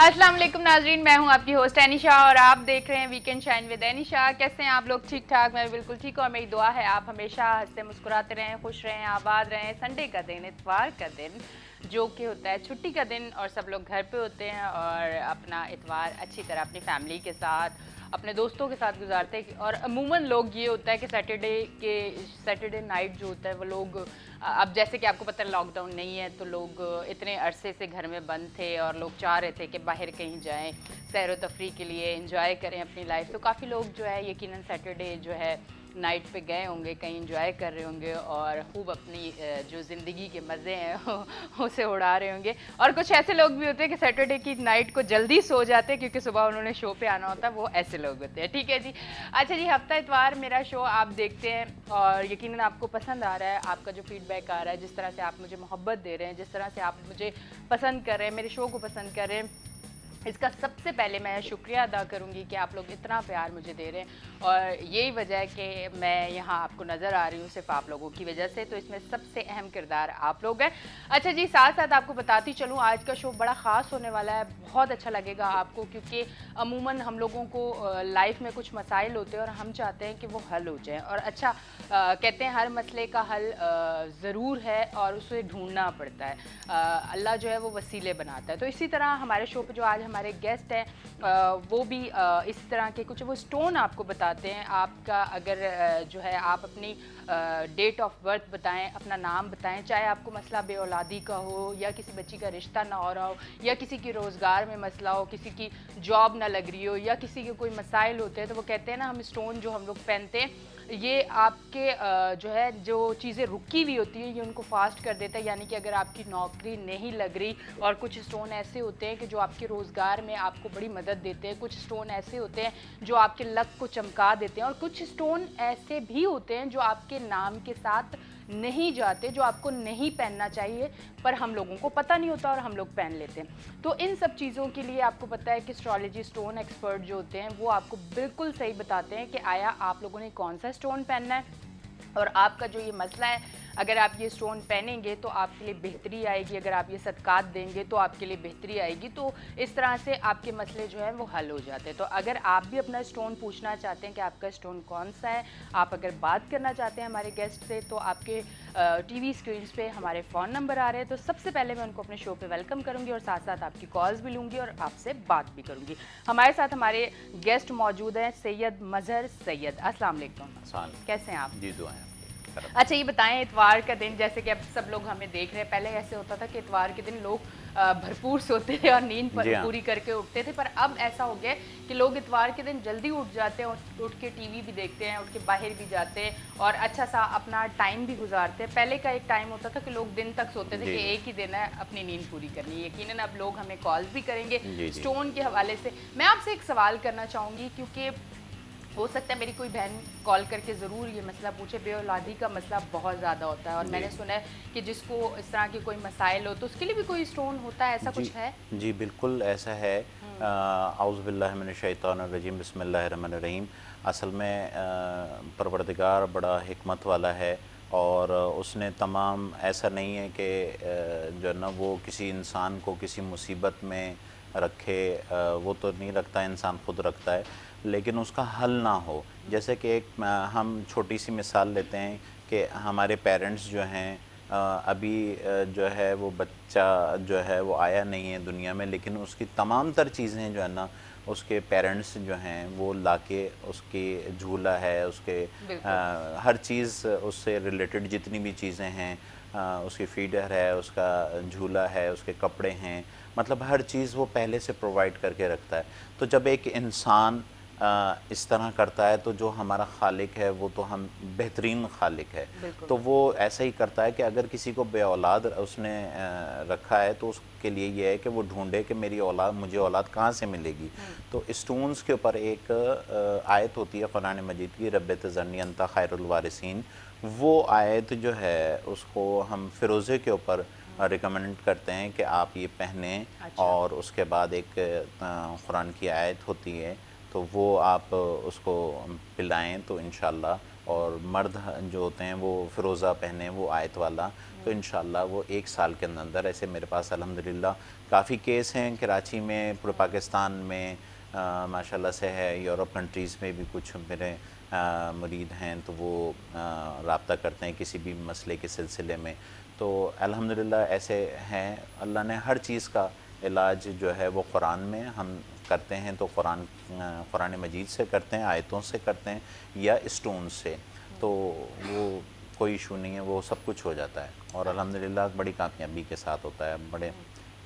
अस्सलाम वालेकुम नाजरीन, मैं हूं आपकी होस्ट एनिशा और आप देख रहे हैं वीकेंड शाइन विद एनिशा। कैसे हैं आप लोग? ठीक ठाक? मैं बिल्कुल ठीक हूं और मेरी दुआ है आप हमेशा हंसते मुस्कुराते रहें, खुश रहें, आबाद रहें। संडे का दिन, इतवार का दिन जो कि होता है छुट्टी का दिन और सब लोग घर पे होते हैं और अपना इतवार अच्छी तरह अपनी फैमिली के साथ, अपने दोस्तों के साथ गुजारते हैं। और अमूमन लोग ये होता है कि सैटरडे नाइट जो होता है वो लोग अब जैसे कि आपको पता है लॉकडाउन नहीं है तो लोग इतने अरसे से घर में बंद थे और लोग चाह रहे थे कि बाहर कहीं जाएं, सैर व तफरी के लिए एंजॉय करें अपनी लाइफ। तो काफ़ी लोग जो है यकीनन सैटरडे जो है नाइट पे गए होंगे, कहीं इंजॉय कर रहे होंगे और खूब अपनी जो ज़िंदगी के मज़े हैं उसे उड़ा रहे होंगे। और कुछ ऐसे लोग भी होते हैं कि सैटरडे की नाइट को जल्दी सो जाते हैं क्योंकि सुबह उन्होंने शो पे आना होता है, वो ऐसे लोग होते हैं। ठीक है जी। अच्छा जी, हफ्ता इतवार मेरा शो आप देखते हैं और यकीनन आपको पसंद आ रहा है। आपका जो फीडबैक आ रहा है, जिस तरह से आप मुझे मोहब्बत दे रहे हैं, जिस तरह से आप मुझे पसंद कर रहे हैं, मेरे शो को पसंद कर रहे हैं, इसका सबसे पहले मैं शुक्रिया अदा करूंगी कि आप लोग इतना प्यार मुझे दे रहे हैं और यही वजह है कि मैं यहाँ आपको नज़र आ रही हूँ सिर्फ आप लोगों की वजह से। तो इसमें सबसे अहम किरदार आप लोग हैं। अच्छा जी, साथ साथ आपको बताती चलूँ आज का शो बड़ा ख़ास होने वाला है, बहुत अच्छा लगेगा आपको क्योंकि अमूमन हम लोगों को लाइफ में कुछ मसाइल होते हैं और हम चाहते हैं कि वो हल हो जाए। और अच्छा कहते हैं हर मसले का हल ज़रूर है और उसे ढूंढना पड़ता है। अल्लाह जो है वो वसीले बनाता है। तो इसी तरह हमारे शो पे जो आज हमारे गेस्ट हैं वो भी इसी तरह के कुछ वो स्टोन आपको बताते हैं। आपका अगर जो है आप अपनी डेट ऑफ बर्थ बताएं, अपना नाम बताएं, चाहे आपको मसला बे औलादी का हो या किसी बच्ची का रिश्ता ना हो रहा हो या किसी की रोज़गार में मसला हो, किसी की जॉब ना लग रही हो या किसी के कोई मसाइल होते हैं, तो वो कहते हैं ना हम स्टोन जो हम लोग पहनते हैं ये आपके जो है जो चीज़ें रुकी हुई होती है ये उनको फास्ट कर देता है। यानी कि अगर आपकी नौकरी नहीं लग रही, और कुछ स्टोन ऐसे होते हैं कि जो आपके रोज़गार में आपको बड़ी मदद देते हैं, कुछ स्टोन ऐसे होते हैं जो आपके लक को चमका देते हैं और कुछ स्टोन ऐसे भी होते हैं जो आपके नाम के साथ नहीं जाते, जो आपको नहीं पहनना चाहिए पर हम लोगों को पता नहीं होता और हम लोग पहन लेते हैं। तो इन सब चीज़ों के लिए आपको पता है कि एस्ट्रोलॉजी स्टोन एक्सपर्ट जो होते हैं वो आपको बिल्कुल सही बताते हैं कि आया आप लोगों ने कौन सा स्टोन पहनना है और आपका जो ये मसला है अगर आप ये स्टोन पहनेंगे तो आपके लिए बेहतरी आएगी, अगर आप ये सदकात देंगे तो आपके लिए बेहतरी आएगी। तो इस तरह से आपके मसले जो हैं वो हल हो जाते हैं। तो अगर आप भी अपना स्टोन पूछना चाहते हैं कि आपका स्टोन कौन सा है, आप अगर बात करना चाहते हैं हमारे गेस्ट से, तो आपके टीवी स्क्रीन पे हमारे फ़ोन नंबर आ रहे हैं। तो सबसे पहले मैं उनको अपने शो पे वेलकम करूंगी और साथ साथ आपकी कॉल्स भी लूँगी और आपसे बात भी करूँगी। हमारे साथ हमारे गेस्ट मौजूद हैं सैयद मजहर सैयद। अस्सलाम वालेकुम, कैसे हैं आप? जी, दुआएं आपकी करम। अच्छा ये बताएं, इतवार का दिन जैसे कि अब सब लोग हमें देख रहे हैं, पहले ऐसे होता था कि इतवार के दिन लोग भरपूर सोते थे और नींद जी हाँ। पूरी करके उठते थे, पर अब ऐसा हो गया है कि लोग इतवार के दिन जल्दी उठ जाते हैं और उठ के टीवी भी देखते हैं, उठ के बाहर भी जाते हैं और अच्छा सा अपना टाइम भी गुजारते हैं। पहले का एक टाइम होता था कि लोग दिन तक सोते थे जी, कि जी। एक ही दिन है अपनी नींद पूरी करनी है। यकीनन अब लोग हमें कॉल्स भी करेंगे जी, जी। स्टोन के हवाले से। मैं आपसे एक सवाल करना चाहूँगी क्योंकि हो सकता है मेरी कोई बहन कॉल करके ज़रूर ये मसला पूछे। बे औलादी का मसला बहुत ज़्यादा होता है और जी। मैंने सुना है कि जिसको इस तरह के कोई मसाइल हो तो उसके लिए भी कोई स्टोन होता है, ऐसा जी, कुछ है? जी, बिल्कुल ऐसा है। औज़ु बिल्लाहि मिनश शैतानिर रजीम, बिस्मिल्लाहिर रहमानिर रहीम। असल में परवरदिगार बड़ा हिकमत वाला है और उसने तमाम ऐसा नहीं है कि जो है ना वो किसी इंसान को किसी मुसीबत में रखे, वो तो नहीं रखता, इंसान खुद रखता है, लेकिन उसका हल ना हो। जैसे कि एक हम छोटी सी मिसाल लेते हैं कि हमारे पेरेंट्स जो हैं अभी जो है वो बच्चा जो है वो आया नहीं है दुनिया में, लेकिन उसकी तमाम तर चीज़ें जो है ना उसके पेरेंट्स जो हैं वो लाके, उसकी झूला है, उसके बिल्कुल। हर चीज़ उससे रिलेटेड जितनी भी चीज़ें हैं, उसकी फीडर है, उसका झूला है, उसके कपड़े हैं, मतलब हर चीज़ वो पहले से प्रोवाइड करके रखता है। तो जब एक इंसान इस तरह करता है तो जो हमारा खालिक है वो तो हम बेहतरीन खालिक है। बिल्कुल। तो वो ऐसा ही करता है कि अगर किसी को बे औलाद उसने रखा है तो उसके लिए ये है कि वो ढूंढे कि मेरी औलाद, मुझे औलाद कहाँ से मिलेगी। तो स्टोन्स के ऊपर एक आयत होती है कुरान मजीद की, रब्बे तज़रनी अंता खैरुल वारिसीन। वो आयत जो है उसको हम फ़िरोज़े के ऊपर रिकमेंड करते हैं कि आप ये पहनें। अच्छा। और उसके बाद एक कुरान की आयत होती है, तो वो आप उसको पिलाएं तो इंशाल्लाह और मर्द जो होते हैं वो फ़िरोज़ा पहने, वो आयत वाला, तो इंशाल्लाह वो 1 साल के अंदर ऐसे मेरे पास अल्हम्दुलिल्लाह काफ़ी केस हैं कराची में, पूरे पाकिस्तान में माशाल्लाह से है, यूरोप कंट्रीज़ में भी कुछ मेरे मुरीद हैं, तो वो रब्ता करते हैं किसी भी मसले के सिलसिले में। तो अल्हम्दुलिल्लाह ऐसे हैं, अल्लाह ने हर चीज़ का इलाज जो है वो कुरान में हम करते हैं, तो कुरान मजीद से करते हैं, आयतों से करते हैं या स्टोन से, तो वो कोई इशू नहीं है, वो सब कुछ हो जाता है और अल्हम्दुलिल्लाह बड़ी कामयाबी के साथ होता है, बड़े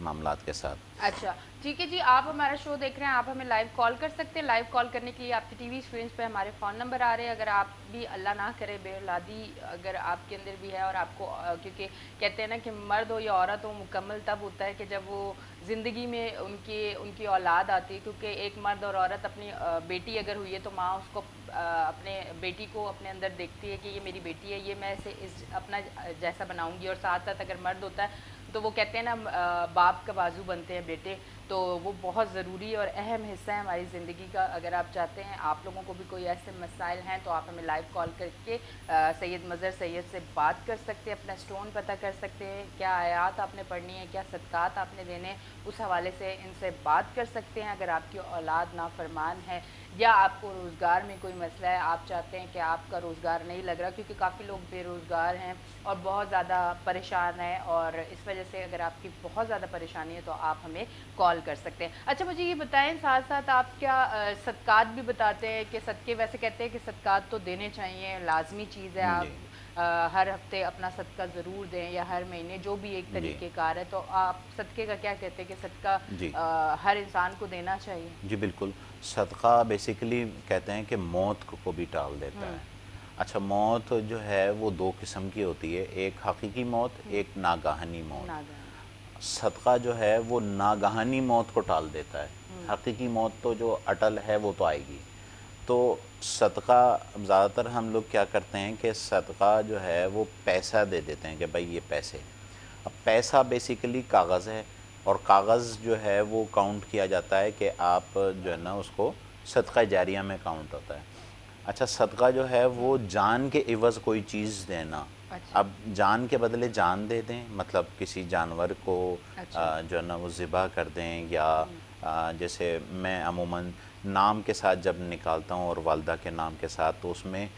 मामलात के साथ। अच्छा, ठीक है जी, आप हमारा शो देख रहे हैं, आप हमें लाइव कॉल कर सकते हैं। लाइव कॉल करने के लिए आपकी टीवी स्क्रीन पे हमारे फ़ोन नंबर आ रहे हैं। अगर आप भी अल्लाह ना करे बेऔलादी अगर आपके अंदर भी है और आपको क्योंकि कहते हैं ना कि मर्द हो या औरत हो, मुकम्मल तब होता है कि जब वो ज़िंदगी में उनकी उनकी औलाद आती है, क्योंकि एक मर्द और औरत अपनी बेटी अगर हुई है तो माँ उसको अपने बेटी को अपने अंदर देखती है कि ये मेरी बेटी है, ये मैं इसे इस अपना जैसा बनाऊंगी। और साथ साथ अगर मर्द होता है तो वो कहते हैं ना बाप का बाजू बनते हैं बेटे, तो वो बहुत ज़रूरी और अहम हिस्सा है हमारी ज़िंदगी का। अगर आप चाहते हैं आप लोगों को भी कोई ऐसे मसाइल हैं तो आप हमें लाइव कॉल करके सैयद मज़हर सैयद से बात कर सकते हैं, अपना स्टोन पता कर सकते हैं, क्या आयात आपने पढ़नी है, क्या सदक़ात आपने देने, उस हवाले से इनसे बात कर सकते हैं। अगर आपकी औलाद नाफरमान है या आपको रोज़गार में कोई मसला है, आप चाहते हैं कि आपका रोज़गार नहीं लग रहा, क्योंकि काफ़ी लोग बेरोज़गार हैं और बहुत ज़्यादा परेशान हैं, और इस वजह से अगर आपकी बहुत ज़्यादा परेशानी है तो आप हमें कॉल कर सकते हैं। अच्छा, मुझे ये बताएं, साथ साथ आप क्या सदक़ात भी बताते हैं कि सदक़े, वैसे कहते हैं कि सदक़ात तो देने चाहिए, लाजमी चीज़ है, जी आप हर हफ्ते अपना सदका ज़रूर दें या हर महीने, जो भी एक जी तरीक़ेकार है। तो आप सदक़े का क्या कहते हैं कि सदका जी हर इंसान को देना चाहिए? जी बिल्कुल। सदका बेसिकली कहते हैं कि मौत को भी टाल देता है। अच्छा, मौत जो है वो 2 किस्म की होती है, एक हकीकी मौत, एक नागाहनी मौत। नागन। सदका जो है वो नागाहनी मौत को टाल देता है, हकीकी मौत तो जो अटल है वो तो आएगी। तो सदका ज़्यादातर हम लोग क्या करते हैं कि सदका जो है वो पैसा दे देते हैं कि भाई ये पैसे। अब पैसा बेसिकली कागज़ है और कागज़ जो है वो काउंट किया जाता है कि आप जो है ना उसको सदका जारिया में काउंट होता है। अच्छा, सदका जो है वो जान के इवज़ कोई चीज़ देना। अच्छा। अब जान के बदले जान दे दें, मतलब किसी जानवर को अच्छा। जो है ना वो ज़िबा कर दें, या जैसे मैं अमूमन नाम के साथ जब निकालता हूँ और वालदा के नाम के साथ, तो उसमें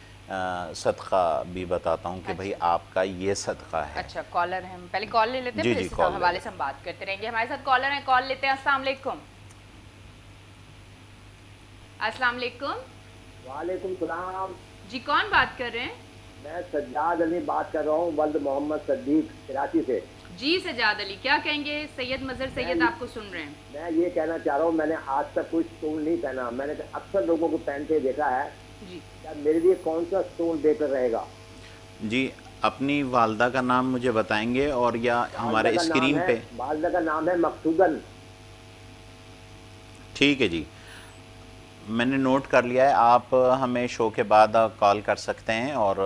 सदका भी बताता हूँ कि भाई अच्छा। आपका ये सदका है। अच्छा, कॉलर है, हम पहले कॉल ले लेते हैं, जी फिर जी, इस कॉल ले हवाले लें। से हम बात करते रहेंगे। हमारे साथ कॉलर हैं, कॉल लेते हैं। अस्सलाम वालेकुम। अस्सलाम वालेकुम। वालेकुम सलाम। जी, कौन बात कर रहे हैं? मैं सज्जाद अली बात कर रहा हूँ, वल्द मोहम्मद सद्दीक कराची से। जी सजाद अली, क्या कहेंगे? सैयद मज़हर मैं सैयद आपको सुन रहे हैं। मैं ये कहना चाह रहा हूँ, मैंने आज तक कोई स्टोन नहीं पहना। मैंने अक्सर लोगों को पहनते देखा है। जी। क्या मेरे लिए कौन सा स्टोन बेहतर रहेगा? जी, अपनी वालदा का नाम मुझे बताएंगे और या वालदा हमारे का नाम स्क्रीन है पे। वालदा का नाम है मकसूदन। ठीक है जी, मैंने नोट कर लिया है। आप हमें शो के बाद कॉल कर सकते हैं और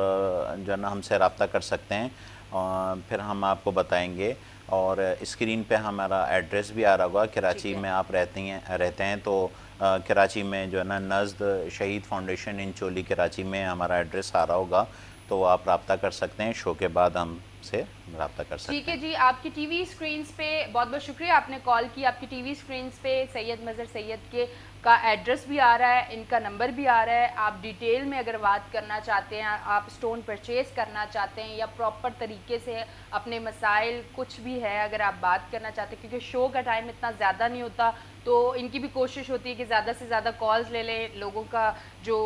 जो है ना हमसे रब्ता कर सकते हैं, और फिर हम आपको बताएंगे। और स्क्रीन पे हमारा एड्रेस भी आ रहा होगा। ठीक कराची है। में आप रहते हैं तो कराची में जो है ना नज़द शहीद फाउंडेशन इन चोली कराची में हमारा एड्रेस आ रहा होगा, तो आप रब्ता कर सकते हैं। शो के बाद हमसे रब्ता कर ठीक सकते है हैं। जी, आपकी टीवी स्क्रीन्स पे बहुत बहुत शुक्रिया, आपने कॉल की। आपकी टीवी स्क्रीन्स पे सैयद मज़हर सैयद के का एड्रेस भी आ रहा है, इनका नंबर भी आ रहा है। आप डिटेल में अगर बात करना चाहते हैं, आप स्टोन परचेज़ करना चाहते हैं या प्रॉपर तरीके से अपने मसाइल कुछ भी है अगर आप बात करना चाहते हैं, क्योंकि शो का टाइम इतना ज़्यादा नहीं होता, तो इनकी भी कोशिश होती है कि ज़्यादा से ज़्यादा कॉल्स ले लें, लोगों का जो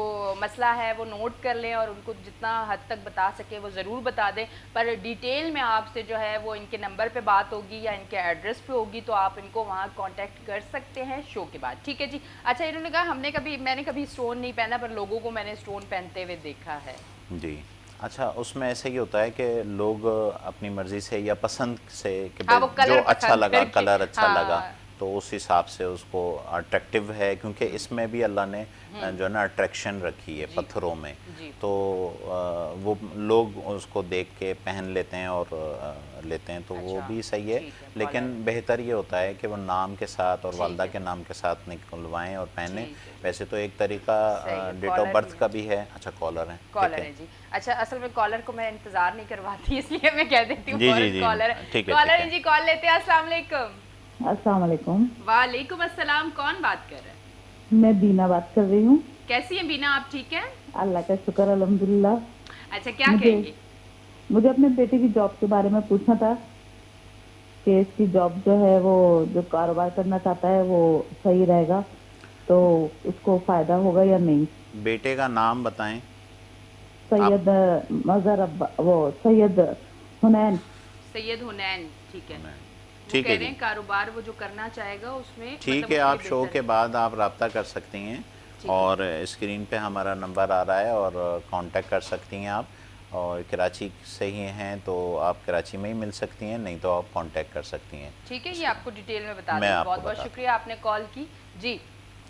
मसला है वो नोट कर लें और उनको जितना हद तक बता सके वो ज़रूर बता दें। पर डिटेल में आपसे जो है वो इनके नंबर पे बात होगी या इनके एड्रेस पे होगी, तो आप इनको वहाँ कांटेक्ट कर सकते हैं शो के बाद। ठीक है जी। अच्छा, इन्होंने कहा मैंने कभी स्टोन नहीं पहना, पर लोगों को मैंने स्टोन पहनते हुए देखा है। जी। अच्छा, उसमें ऐसे ही होता है कि लोग अपनी मर्ज़ी से या पसंद से कि हाँ, भाई वो जो कलर अच्छा पसंद लगा, करके। कलर अच्छा लगा, हाँ। तो उस हिसाब से उसको अट्रैक्टिव है, क्योंकि इसमें भी अल्लाह ने जो है ना अट्रैक्शन रखी है पत्थरों में, तो वो लोग उसको देख के पहन लेते हैं और लेते हैं, तो वो भी सही है। लेकिन बेहतर ये होता है कि वो नाम के साथ और वालदा के नाम के साथ निकलवाएं और पहने। वैसे तो एक तरीका डेट ऑफ बर्थ का भी है। अच्छा, कॉलर है जी। अच्छा, असल में कॉलर को मैं इंतजार नहीं करवाती, इसलिए मैं कह देती हूँ जी, कॉलर है जी। कॉल लेते हैं। अस्सलाम वालेकुम। अस्सलाम वालेकुम। वालेकुम अस्सलाम। कौन बात कर रहे हैं? मैं बीना बात कर रही हूँ। कैसी हैं बीना, आप ठीक हैं? अल्लाह का शुक्र, अल्हम्दुलिल्लाह। अच्छा, क्या कहेंगी? मुझे अपने बेटे की जॉब के बारे में पूछना था कि इसकी जॉब जो है, वो जो कारोबार करना चाहता है वो सही रहेगा, तो उसको फायदा होगा या नहीं? बेटे का नाम बताएं। सैयद मजहर अब्बा, वो सैयद हुनैन। सैयद हुनैन, ठीक है। ठीक है जी। कारोबार वो जो करना चाहेगा उसमें ठीक मतलब है, आप शो के बाद आप रब्ता कर सकती हैं और स्क्रीन पे हमारा नंबर आ रहा है और कांटेक्ट कर सकती हैं आप। और कराची से ही हैं तो आप कराची में ही मिल सकती हैं, नहीं तो आप कांटेक्ट कर सकती हैं। ठीक है, ये आपको डिटेल में बता मैं दूँ। आपको बहुत बहुत शुक्रिया, आपने कॉल की जी।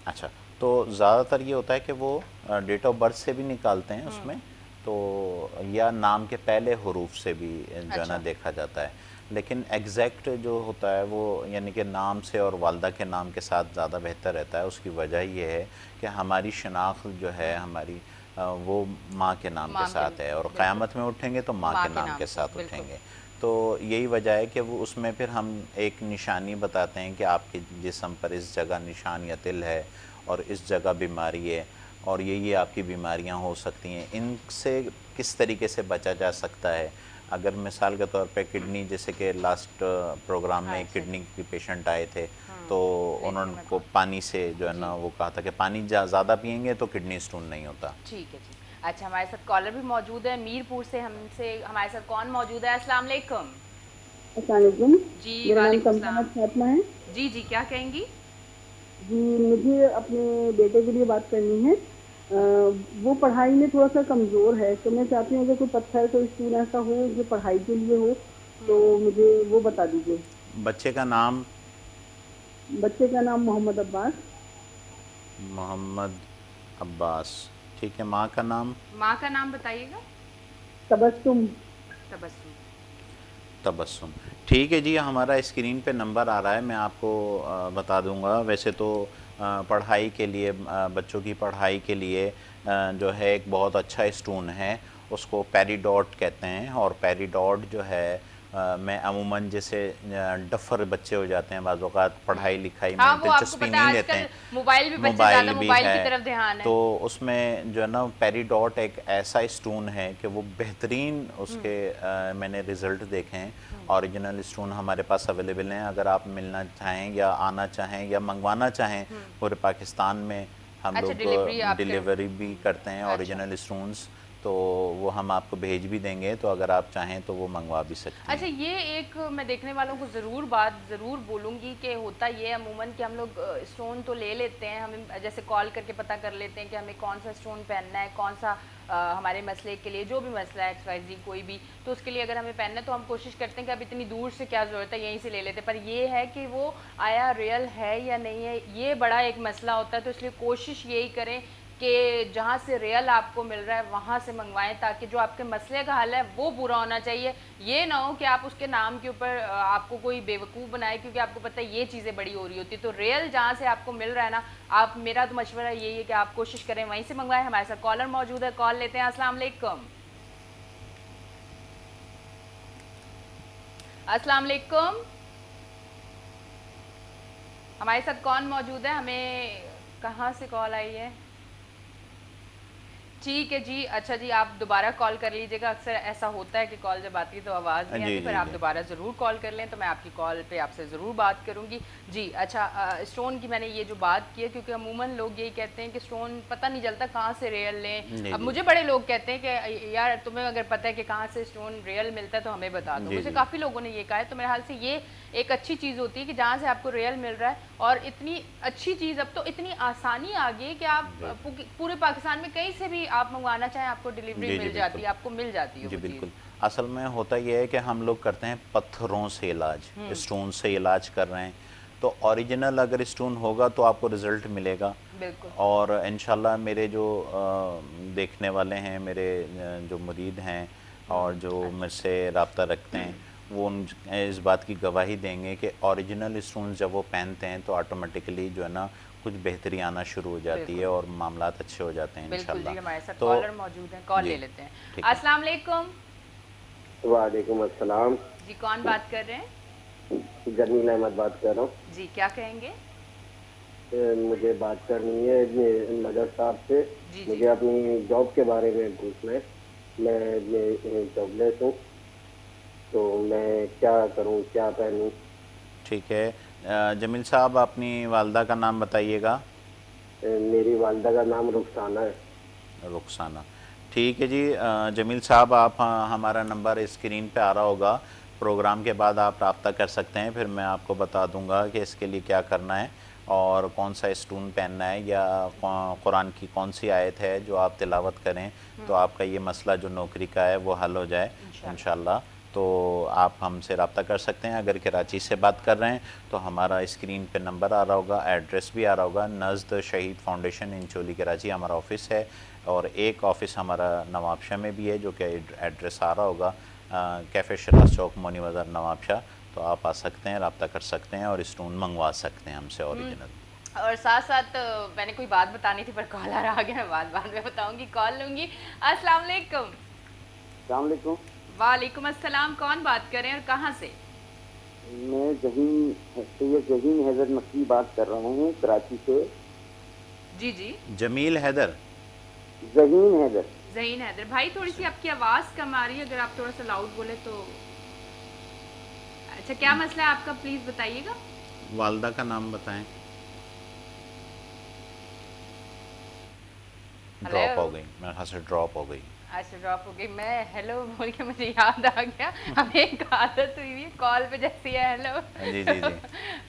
अच्छा, तो ज़्यादातर ये होता है कि वो डेट ऑफ बर्थ से भी निकालते हैं उसमें, तो या नाम के पहले हरूफ से भी जो है ना देखा जाता है। लेकिन एग्जैक्ट जो होता है वो यानी कि नाम से और वालदा के नाम के साथ ज़्यादा बेहतर रहता है। उसकी वजह ये है कि हमारी शनाख्त जो है हमारी वो माँ के नाम के साथ है, और क़यामत में उठेंगे तो माँ के नाम के साथ उठेंगे। तो यही वजह है कि वो उसमें फिर हम एक निशानी बताते हैं कि आपके जिस्म पर इस जगह निशान या तिल है और इस जगह बीमारी है और ये आपकी बीमारियां हो सकती हैं, इनसे किस तरीके से बचा जा सकता है। अगर मिसाल के तौर पे किडनी, जैसे कि लास्ट प्रोग्राम में किडनी के पेशेंट आए थे, तो उन्होंने को पानी से जो है ना वो कहा था कि पानी ज़्यादा पियेंगे तो किडनी स्टोन नहीं होता। ठीक है जी। अच्छा, हमारे साथ कॉलर भी मौजूद है मीरपुर से। हमारे साथ कौन मौजूद है? अस्सलाम वालेकुम। अस्सलाम वालेकुम जी। मेरा नाम वालेकुम कमर सलाम। फातिमा है जी जी, क्या कहेंगी? जी। मुझे अपने बेटे के लिए बात करनी है। वो पढ़ाई में थोड़ा सा कमज़ोर है, तो मैं चाहती हूँ अगर कोई पत्थर कोई स्टूल ऐसा हो जो पढ़ाई के लिए हो तो मुझे वो बता दीजिए। बच्चे का नाम? बच्चे का नाम मोहम्मद अब्बास। मोहम्मद अब्बास, ठीक है। माँ का नाम? माँ का नाम बताइएगा। तबस्सुम। तबस्सुम। तबस्सुम, ठीक है जी। हमारा स्क्रीन पे नंबर आ रहा है, मैं आपको बता दूंगा। वैसे तो पढ़ाई के लिए, बच्चों की पढ़ाई के लिए जो है एक बहुत अच्छा स्टोन है, उसको पेरिडॉट कहते हैं। और पेरिडॉट जो है मैं अमूमन जैसे डफर बच्चे हो जाते हैं बाज़ औक़ात, पढ़ाई लिखाई में दिलचस्पी नहीं लेते हैं, मोबाइल भी की तरफ ध्यान है, तो उसमें जो है ना पेरिडॉट एक ऐसा स्टोन है कि वो बेहतरीन उसके मैंने रिज़ल्ट देखे हैं। ओरिजिनल स्टोन हमारे पास अवेलेबल हैं, अगर आप मिलना चाहें या आना चाहें या मंगवाना चाहें पूरे पाकिस्तान में हम लोग डिलीवरी भी करते हैं ओरिजिनल स्टोन्स, तो वो हम आपको भेज भी देंगे, तो अगर आप चाहें तो वो मंगवा भी सकते हैं। अच्छा, ये एक मैं देखने वालों को ज़रूर बोलूँगी कि होता ये अमूमन कि हम लोग स्टोन तो ले लेते हैं, हमें जैसे कॉल करके पता कर लेते हैं कि हमें कौन सा स्टोन पहनना है, कौन सा हमारे मसले के लिए, जो भी मसला है XYZ कोई भी, तो उसके लिए अगर हमें पहनना है तो हम कोशिश करते हैं कि अब इतनी दूर से क्या ज़रूरत है, यहीं से ले लेते हैं। पर ये है कि वो आया रियल है या नहीं है, ये बड़ा एक मसला होता है। तो इसलिए कोशिश यही करें कि जहाँ से रियल आपको मिल रहा है वहाँ से मंगवाएं, ताकि जो आपके मसले का हल है वो पूरा होना चाहिए। ये ना हो कि आप उसके नाम के ऊपर आपको कोई बेवकूफ़ बनाए, क्योंकि आपको पता है ये चीज़ें बड़ी हो रही होती है। तो रियल जहाँ से आपको मिल रहा है ना, आप, मेरा तो मशवरा यही है कि आप कोशिश करें वहीं से मंगवाएं। हमारे साथ कॉलर मौजूद है, कॉल लेते हैं। अस्सलाम वालेकुम। अस्सलाम वालेकुम। हमारे साथ कौन मौजूद है? हमें कहाँ से कॉल आई है? ठीक है जी। अच्छा जी, आप दोबारा कॉल कर लीजिएगा। अक्सर ऐसा होता है कि कॉल जब आती है तो आवाज़ नहीं आती, पर आप दोबारा ज़रूर कॉल कर लें तो मैं आपकी कॉल पे आपसे ज़रूर बात करूंगी जी। अच्छा, स्टोन की मैंने ये जो बात की है, क्योंकि अमूमन लोग यही कहते हैं कि स्टोन पता नहीं चलता कहाँ से रियल लें। अब मुझे बड़े लोग कहते हैं कि यार तुम्हें अगर पता है कि कहाँ से स्टोन रियल मिलता है तो हमें बता दो। मुझे काफ़ी लोगों ने ये कहा है, तो मेरे ख्याल से ये एक अच्छी चीज़ होती है कि जहाँ से आपको रियल मिल रहा है। और इतनी अच्छी चीज़, अब तो इतनी आसानी आ गई है कि आप पूरे पाकिस्तान में कहीं से भी आप मंगवाना चाहें आपको डिलीवरी मिल जाती है, आपको मिल जाती है। जी बिल्कुल। असल में होता यह है कि हम लोग करते हैं पत्थरों से इलाज, स्टोन से इलाज कर रहे हैं, तो ओरिजिनल अगर स्टोन होगा तो आपको रिज़ल्ट मिलेगा। बिल्कुल। और इंशाल्लाह मेरे जो देखने वाले हैं, मेरे जो मुरीद हैं और जो मेरे से रब्ता रखते हैं, वो इस बात की गवाही देंगे कि ओरिजिनल स्टोन जब वो पहनते हैं तो ऑटोमेटिकली जो है ना कुछ बेहतरी आना शुरू हो जाती है और मामलात अच्छे हो जाते हैं बिल्कुल जी। इंशाल्लाह। हमारे साथ तो कॉलर मौजूद हैं, कॉल जी, ले लेते हैं। ठीक है। अस्सलाम वालेकुम वालेकुम अस्सलाम। जी, कौन बात कर रहे हैं? जमील अहमद बात कर रहा हूँ। जी, क्या कहेंगे? मुझे बात करनी है नजर साहब से। जी, जी। मुझे अपनी जॉब के बारे में पूछना है। मैं जॉबलेस हूँ, तो मैं क्या करूँ, क्या पहनूँ? ठीक है। जमील साहब, अपनी वालदा का नाम बताइएगा। मेरी वालदा का नाम रुखसाना है। रुखसाना, ठीक है जी। जमील साहब, आप हमारा नंबर स्क्रीन पे आ रहा होगा, प्रोग्राम के बाद आप रब्ता कर सकते हैं, फिर मैं आपको बता दूंगा कि इसके लिए क्या करना है और कौन सा स्टोन पहनना है या कुरान की कौन सी आयत है जो आप तिलावत करें तो आपका ये मसला जो नौकरी का है वो हल हो जाए इंशाल्लाह। तो आप हमसे रब्ता कर सकते हैं। अगर कराची से बात कर रहे हैं तो हमारा स्क्रीन पे नंबर आ रहा होगा, एड्रेस भी आ रहा होगा। नज़द शहीद फाउंडेशन इंचोली कराची हमारा ऑफ़िस है और एक ऑफ़िस हमारा नवाबशाह में भी है जो कि एड्रेस आ रहा होगा, कैफ़े शराज चौक, मोनी बाज़ार, नवाबशाह। तो आप आ सकते हैं, रब्ता कर सकते हैं और स्टोन मंगवा सकते हैं हमसे ओरिजिनल। और साथ साथ मैंने कोई बात बतानी थी पर कॉलर आ गया, मैं बाद में बताऊंगी, कॉल लूंगी। अस्सलाम वालेकुम। अस्सलाम वालेकुम। वालेकुम अस्सलाम। कौन बात कर रहे हैं और कहाँ से? मैं सैयद जहीन हैदर नकवी बात कर रहा हूँ कराची से। जी जी। जमील हैदर। जहीन हैदर। जहीन हैदर भाई, थोड़ी सी आपकी आवाज़ कम आ रही है, अगर आप थोड़ा सा लाउड बोले तो। अच्छा, क्या मसला है आपका, प्लीज़ बताइएगा। वालदा का नाम बताएं। ड्रॉप हो गई, मेरे ख्याल से ड्रॉप हो गई। अच्छा, ड्रॉप हो गई। मैं हेलो बोल के मुझे याद आ गया, हमें एक आदत हुई हुई कॉल पे जैसी है हेलो। जी जी जी।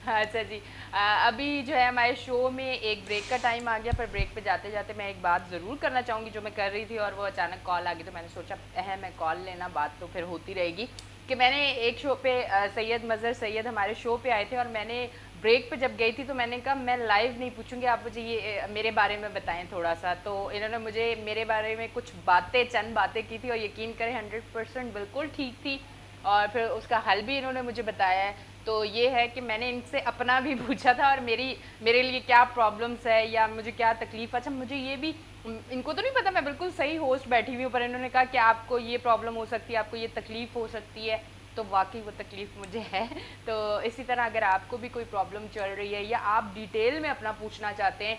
अच्छा जी। अभी जो है हमारे शो में एक ब्रेक का टाइम आ गया, पर ब्रेक पे जाते जाते मैं एक बात ज़रूर करना चाहूँगी जो मैं कर रही थी और वो अचानक कॉल आ गई, तो मैंने सोचा अहम है कॉल लेना, बात तो फिर होती रहेगी। कि मैंने एक शो पे सैयद मज़हर सैयद हमारे शो पे आए थे और मैंने ब्रेक पे जब गई थी तो मैंने कहा मैं लाइव नहीं पूछूंगी, आप मुझे ये मेरे बारे में बताएं थोड़ा सा। तो इन्होंने मुझे मेरे बारे में कुछ बातें, चंद बातें की थी और यकीन करें 100% बिल्कुल ठीक थी और फिर उसका हल भी इन्होंने मुझे बताया है। तो ये है कि मैंने इनसे अपना भी पूछा था और मेरे लिए क्या प्रॉब्लम्स है या मुझे क्या तकलीफ़। अच्छा, मुझे ये भी, इनको तो नहीं पता मैं बिल्कुल सही होस्ट बैठी हुई हूँ, पर इन्होंने कहा कि आपको ये प्रॉब्लम हो सकती है, आपको ये तकलीफ़ हो सकती है, तो वाकई वो तकलीफ़ मुझे है। तो इसी तरह अगर आपको भी कोई प्रॉब्लम चल रही है या आप डिटेल में अपना पूछना चाहते हैं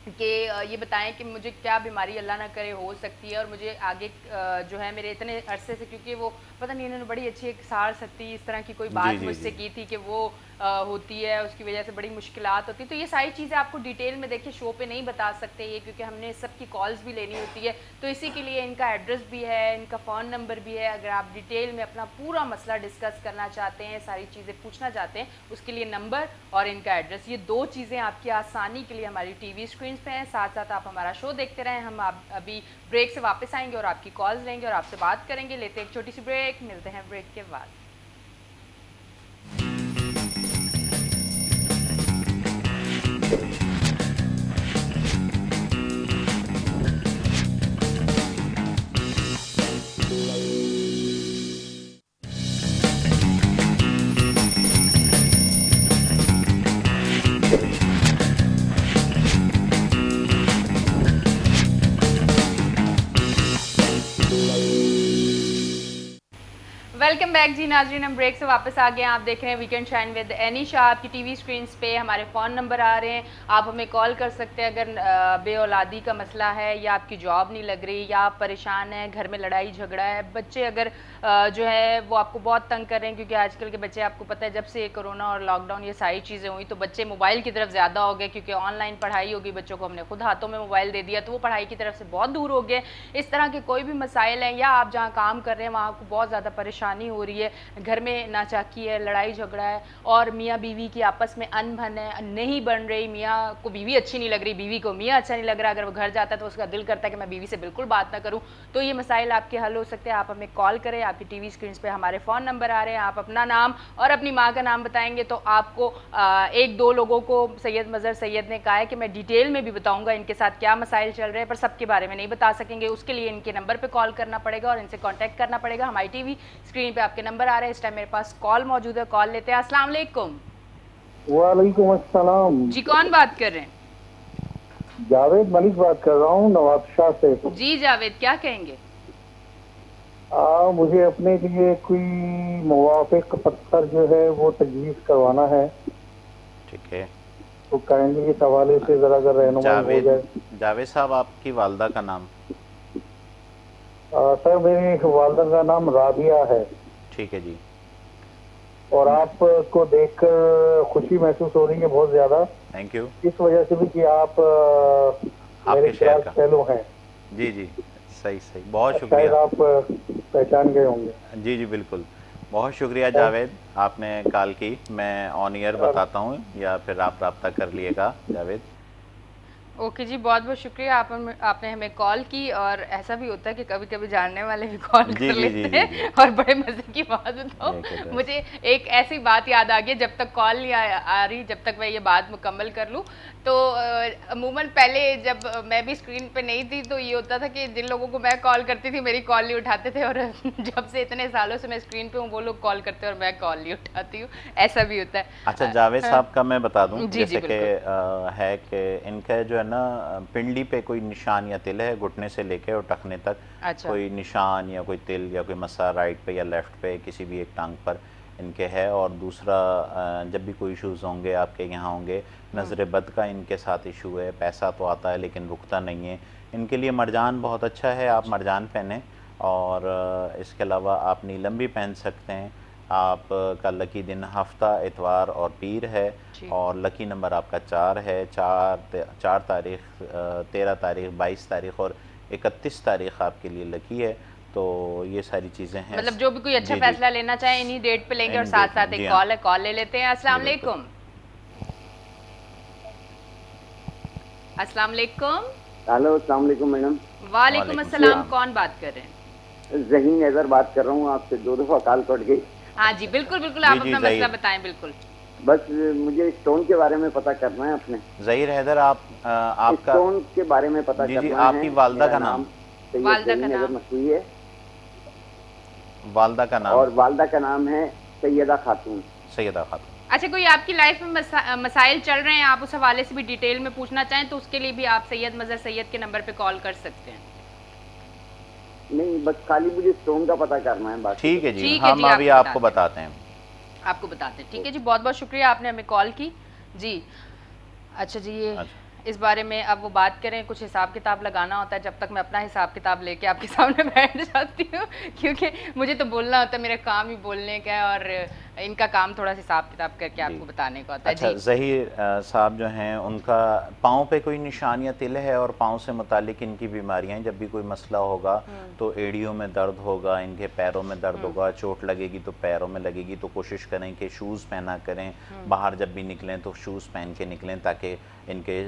कि ये बताएं कि मुझे क्या बीमारी अल्लाह ना करे हो सकती है और मुझे आगे जो है मेरे इतने अरसे से, क्योंकि वो पता नहीं इन्होंने बड़ी अच्छी एक सार सकती इस तरह की कोई बात मुझसे की थी कि वो होती है, उसकी वजह से बड़ी मुश्किलात होती है। तो ये सारी चीज़ें आपको डिटेल में देखिए शो पे नहीं बता सकते ये, क्योंकि हमने सबकी कॉल्स भी लेनी होती है। तो इसी के लिए इनका एड्रेस भी है, इनका फ़ोन नंबर भी है। अगर आप डिटेल में अपना पूरा मसला डिस्कस करना चाहते हैं, सारी चीज़ें पूछना चाहते हैं, उसके लिए नंबर और इनका एड्रेस, ये दो चीज़ें आपकी आसानी के लिए हमारी टीवी स्क्रीन पे हैं। साथ साथ आप हमारा शो देखते रहें। हम आप अभी ब्रेक से वापस आएंगे और आपकी कॉल्स लेंगे और आपसे बात करेंगे। लेते हैं एक छोटी सी ब्रेक, मिलते हैं ब्रेक के बाद। वेलकम बैक जी नाजरीन, हम ब्रेक से वापस आ गए हैं। आप देख रहे हैं वीकेंड शाइन विद एनिशा। आपकी टीवी स्क्रीन पे हमारे फ़ोन नंबर आ रहे हैं, आप हमें कॉल कर सकते हैं अगर बेऔलादी का मसला है या आपकी जॉब नहीं लग रही या आप परेशान हैं, घर में लड़ाई झगड़ा है, बच्चे अगर जो है वो आपको बहुत तंग कर रहे हैं, क्योंकि आजकल के बच्चे आपको पता है जब से कोरोना और लॉकडाउन ये सारी चीज़ें हुई तो बच्चे मोबाइल की तरफ ज़्यादा हो गए, क्योंकि ऑनलाइन पढ़ाई होगी, बच्चों को हमने खुद हाथों में मोबाइल दे दिया तो वो पढ़ाई की तरफ से बहुत दूर हो गए। इस तरह के कोई भी मसाइल हैं या आप जहाँ काम कर रहे हैं वहाँ आपको बहुत ज़्यादा परेशान परेशानी हो रही है, घर में नाचाकी है, लड़ाई झगड़ा है और मियाँ बीवी की आपस में अनबन है, नहीं बन रही, मियाँ को बीवी अच्छी नहीं लग रही, बीवी को मियाँ अच्छा नहीं लग रहा, अगर वो घर जाता है तो उसका दिल करता है कि मैं बीवी से बिल्कुल बात ना करूं, तो ये मसाइल आपके हल हो सकते हैं। आप हमें कॉल करें, आपकी टीवी स्क्रीन पे हमारे फ़ोन नंबर आ रहे हैं, आप अपना नाम और अपनी माँ का नाम बताएंगे तो आपको एक दो लोगों को सैयद मज़हर सैयद ने कहा है कि मैं डिटेल में भी बताऊंगा इनके साथ क्या मसाइल चल रहे हैं, पर सबके बारे में नहीं बता सकेंगे, उसके लिए इनके नंबर पे कॉल करना पड़ेगा और इनसे कांटेक्ट करना पड़ेगा। हमारी टीवी स्क्रीन पे आपके नंबर आ रहे हैं, इस टाइम मेरे पास कॉल मौजूद है, कॉल लेते हैं। अस्सलाम वालेकुम। वालेकुम अस्सलाम जी, कौन बात कर रहे हैं? जावेद मलिक बात कर रहा हूँ नवाबशाह से। जी जावेद, क्या कहेंगे? मुझे अपने लिए कोई मुवाफिक पत्थर जो है वो तजवीज़ करवाना है, ठीक है तो काइंडली इस हवाले से ज़रा अगर रहनुमाई हो जाए। जावेद साहब, आपकी वालदा का नाम? सर मेरी वालदा का नाम राबिया है। ठीक है जी। और आपको देखकर खुशी महसूस हो रही है बहुत ज़्यादा, थैंक यू। इस वजह से भी कि आप मेरे आपके शहर क्लास का? फेलो हैं। जी जी, सही सही, बहुत शायद शुक्रिया। आप पहचान गए होंगे। जी जी बिल्कुल, बहुत शुक्रिया जावेद, आपने कॉल की। मैं ऑन ईयर बताता हूँ या फिर आप रब्ता कर लिएगा जावेद। ओके जी, बहुत बहुत शुक्रिया, आपने हमें कॉल की। और ऐसा भी होता है कि कभी कभी जानने वाले भी कॉल जी, कर जी, लेते जी, हैं। जी। और बड़े मजे की बात बताऊं, मुझे एक ऐसी बात याद आ गई, जब तक कॉल नहीं आ रही, जब तक मैं ये बात मुकम्मल कर लूं, तो अमूमन पहले जब मैं भी स्क्रीन पे नहीं थी तो ये होता था कि जिन लोगों को मैं कॉल करती थी मेरी कॉल नहीं उठाते थे, और जब से इतने सालों से मैं स्क्रीन पे हूँ वो लोग कॉल करते हैं और मैं कॉल नहीं उठाती हूँ, ऐसा भी होता है। अच्छा जावेद साहब का मैं बता दूं, जी, जी, जैसे कि है कि इनका जो है ना पिंडली पे कोई निशान या तिल है, घुटने से लेके और टखने तक अच्छा। कोई निशान या कोई तिल या कोई मसा राइट पे या लेफ़्ट पे किसी भी एक टांग पर इनके है। और दूसरा जब भी कोई इश्यूज़ होंगे आपके यहाँ होंगे, नज़र बद का इनके साथ इशू है, पैसा तो आता है लेकिन रुकता नहीं है। इनके लिए मरजान बहुत अच्छा है, आप मरजान पहने, और इसके अलावा आप नीलम भी पहन सकते हैं। आप का लकी दिन हफ्ता, इतवार और पीर है, और लकी नंबर आपका 4 है। 4 तारीख, 13 तारीख, 22 तारीख और 31 तारीख आपके लिए लकी है। तो ये सारी चीज़ें हैं, मतलब जो भी कोई अच्छा फैसला लेना चाहे इन्हीं डेट पे लेंगे। और साथ साथ एक कॉल है, कॉल ले लेते हैं। अस्सलाम वालेकुम। अस्सलाम वालेकुम। हेलो, अस्सलाम वालेकुम मैडम। वालेकुम अस्सलाम, कौन बात कर रहे हैं? जहीन हैदर बात कर रहा हूँ, आपसे 2 दफ़ा कॉल कट गई। हाँ जी, बिल्कुल बिल्कुल, आप अपना मसला बताएं। बिल्कुल, बस मुझे स्टोन के बारे में पता करना है अपने। ज़हीर हैदर, आपका स्टोन के बारे में पता करना है। आपकी वालदा का नाम? वालदा का नाम है। वालदा का नाम? और वालदा का नाम है सैयदा खातून। सैयदा खातून। अच्छा, कोई आपकी लाइफ में मसाइल चल रहे हैं, आप उस हवाले से भी डिटेल में पूछना चाहें तो उसके लिए भी आप सैयद मज़हर सैयद के नंबर पे कॉल कर सकते हैं। नहीं, बस खाली मुझे स्टोन का पता करना है बाकी। ठीक है जी, हम अभी आपको बताते हैं। आपको बताते हैं, ठीक है जी, बहुत बहुत शुक्रिया, आपने हमें कॉल की जी। अच्छा जी, ये इस बारे में अब वो बात करें, कुछ हिसाब किताब लगाना होता है, जब तक मैं अपना हिसाब किताब लेके आपके सामने बैठ जाती हूँ, क्योंकि मुझे तो बोलना होता है, मेरा काम ही बोलने का है, और इनका काम थोड़ा सा हिसाब किताब करके आपको बताने का होता है। अच्छा, ज़हीर साहब जो हैं उनका पाँव पे कोई निशान या तिल है, और पाँव से मुतालिक इनकी बीमारियाँ हैं। जब भी कोई मसला होगा तो एड़ियों में दर्द होगा, इनके पैरों में दर्द होगा, चोट लगेगी तो पैरों में लगेगी, तो कोशिश करें कि शूज़ पहना करें, बाहर जब भी निकलें तो शूज़ पहन के निकलें ताकि इनके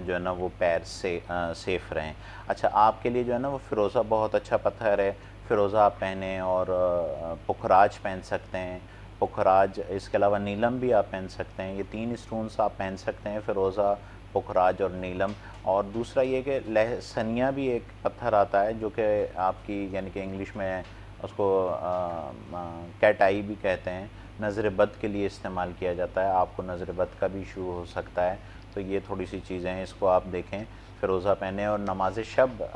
जो है ना वो पैर से सेफ़ रहें। अच्छा, आपके लिए जो है ना वो फ़िरोज़ा बहुत अच्छा पत्थर है, फ़िरोज़ा आप पहने, और पुखराज पहन सकते हैं, पुखराज। इसके अलावा नीलम भी आप पहन सकते हैं। ये 3 स्टोन्स आप पहन सकते हैं, फ़िरोज़ा, पुखराज और नीलम। और दूसरा ये कि लहसनिया भी एक पत्थर आता है जो कि आपकी यानी कि इंग्लिश में उसको कैट आई भी कहते हैं, नज़र बद के लिए इस्तेमाल किया जाता है। आपको नज़र बद का भी इशू हो सकता है, तो ये थोड़ी सी चीज़ें हैं, इसको आप देखें। फ़िरोज़ा पहने, और नमाज शब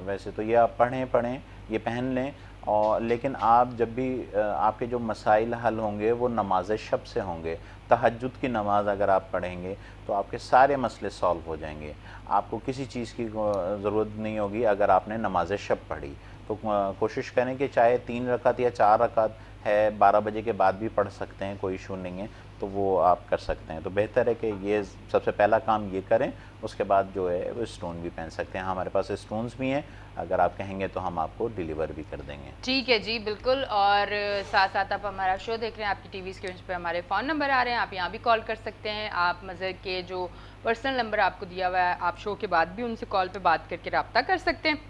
वैसे तो ये आप पढ़ें ये पहन लें, और लेकिन आप जब भी आपके जो मसाइल हल होंगे वो नमाज शब से होंगे। तहज्जुद की नमाज़ अगर आप पढ़ेंगे तो आपके सारे मसले सॉल्व हो जाएंगे। आपको किसी चीज़ की ज़रूरत नहीं होगी अगर आपने नमाज शब पढ़ी। तो कोशिश करें कि चाहे 3 रकात या 4 रकात है 12 बजे के बाद भी पढ़ सकते हैं, कोई इशू नहीं है, तो वो आप कर सकते हैं। तो बेहतर है कि ये सबसे पहला काम ये करें, उसके बाद जो है वो स्टोन भी पहन सकते हैं। हमारे पास स्टोन्स भी हैं, अगर आप कहेंगे तो हम आपको डिलीवर भी कर देंगे। ठीक है जी, बिल्कुल। और साथ साथ आप हमारा शो देख रहे हैं, आपकी टीवी स्क्रीन पे हमारे फ़ोन नंबर आ रहे हैं, आप यहाँ भी कॉल कर सकते हैं। आप मज़र के जो पर्सनल नंबर आपको दिया हुआ है, आप शो के बाद भी उनसे कॉल पे बात करके रब्ता कर सकते हैं।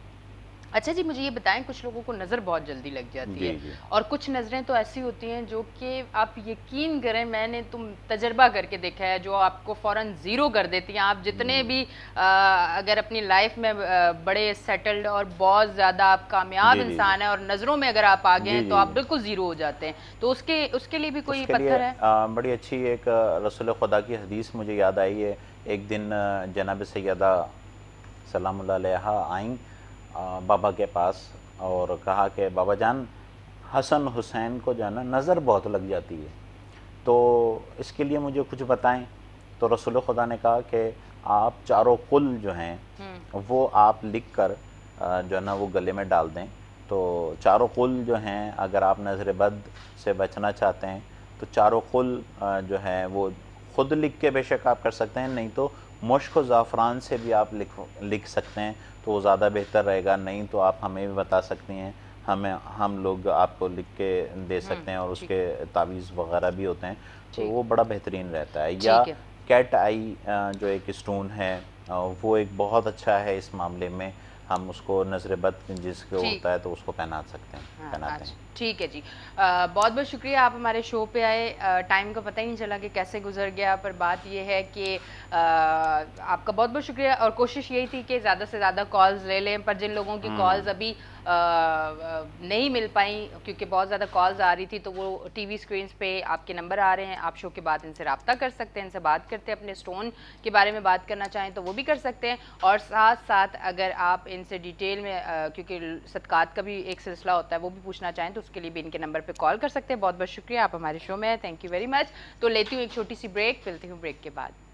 अच्छा जी, मुझे ये बताएं, कुछ लोगों को नज़र बहुत जल्दी लग जाती है जी। और कुछ नज़रें तो ऐसी होती हैं जो कि आप यकीन करें, मैंने तजर्बा करके देखा है, जो आपको फ़ौरन ज़ीरो कर देती हैं। आप जितने भी अगर अपनी लाइफ में बड़े सेटल्ड और बहुत ज़्यादा आप कामयाब इंसान हैं और नज़रों में अगर आप आ गए हैं तो आप बिल्कुल ज़ीरो हो जाते हैं। तो उसके लिए भी कोई पत्थर है? बड़ी अच्छी एक रसूल खुदा की हदीस मुझे याद आई है। एक दिन जनाब सैयदा सलामुल्लाह अलैहा आई बाबा के पास और कहा कि बाबा जान, हसन हुसैन को जो है ना नज़र बहुत लग जाती है, तो इसके लिए मुझे कुछ बताएं। तो रसूल खुदा ने कहा कि आप चारों कुल जो हैं वो आप लिख कर जो है ना वो गले में डाल दें। तो चारों कुल जो हैं, अगर आप नज़र बद से बचना चाहते हैं तो चारों कुल जो है वो ख़ुद लिख के बेशक आप कर सकते हैं, नहीं तो मुश्क व ज़ाफ़रान से भी आप लिख सकते हैं, तो वो ज़्यादा बेहतर रहेगा। नहीं तो आप हमें भी बता सकती हैं, हम लोग आपको लिख के दे सकते हैं, और उसके तावीज़ वगैरह भी होते हैं, तो वो बड़ा बेहतरीन रहता है। या कैट आई जो एक स्टोन है, वो एक बहुत अच्छा है इस मामले में। हम उसको नज़र बद जिसको होता है तो उसको पहना सकते हैं, पहनाते हैं। ठीक है जी, बहुत बहुत शुक्रिया, आप हमारे शो पे आए। टाइम का पता ही नहीं चला कि कैसे गुजर गया, पर बात ये है कि आपका बहुत बहुत शुक्रिया। और कोशिश यही थी कि ज़्यादा से ज़्यादा कॉल्स ले लें, पर जिन लोगों की कॉल्स अभी नहीं मिल पाई क्योंकि बहुत ज़्यादा कॉल्स आ रही थी, तो वो टीवी स्क्रीन्स पे आपके नंबर आ रहे हैं, आप शो के बाद इनसे रब्ता कर सकते हैं, इनसे बात करते हैं। अपने स्टोन के बारे में बात करना चाहें तो वो भी कर सकते हैं, और साथ साथ अगर आप इनसे डिटेल में क्योंकि सदकात का भी एक सिलसिला होता है, वो भी पूछना चाहें तो उसके लिए भी इनके नंबर पे कॉल कर सकते हैं। बहुत बहुत शुक्रिया, आप हमारे शो में हैं, थैंक यू वेरी मच। तो लेती हूँ एक छोटी सी ब्रेक, मिलती हूँ ब्रेक के बाद।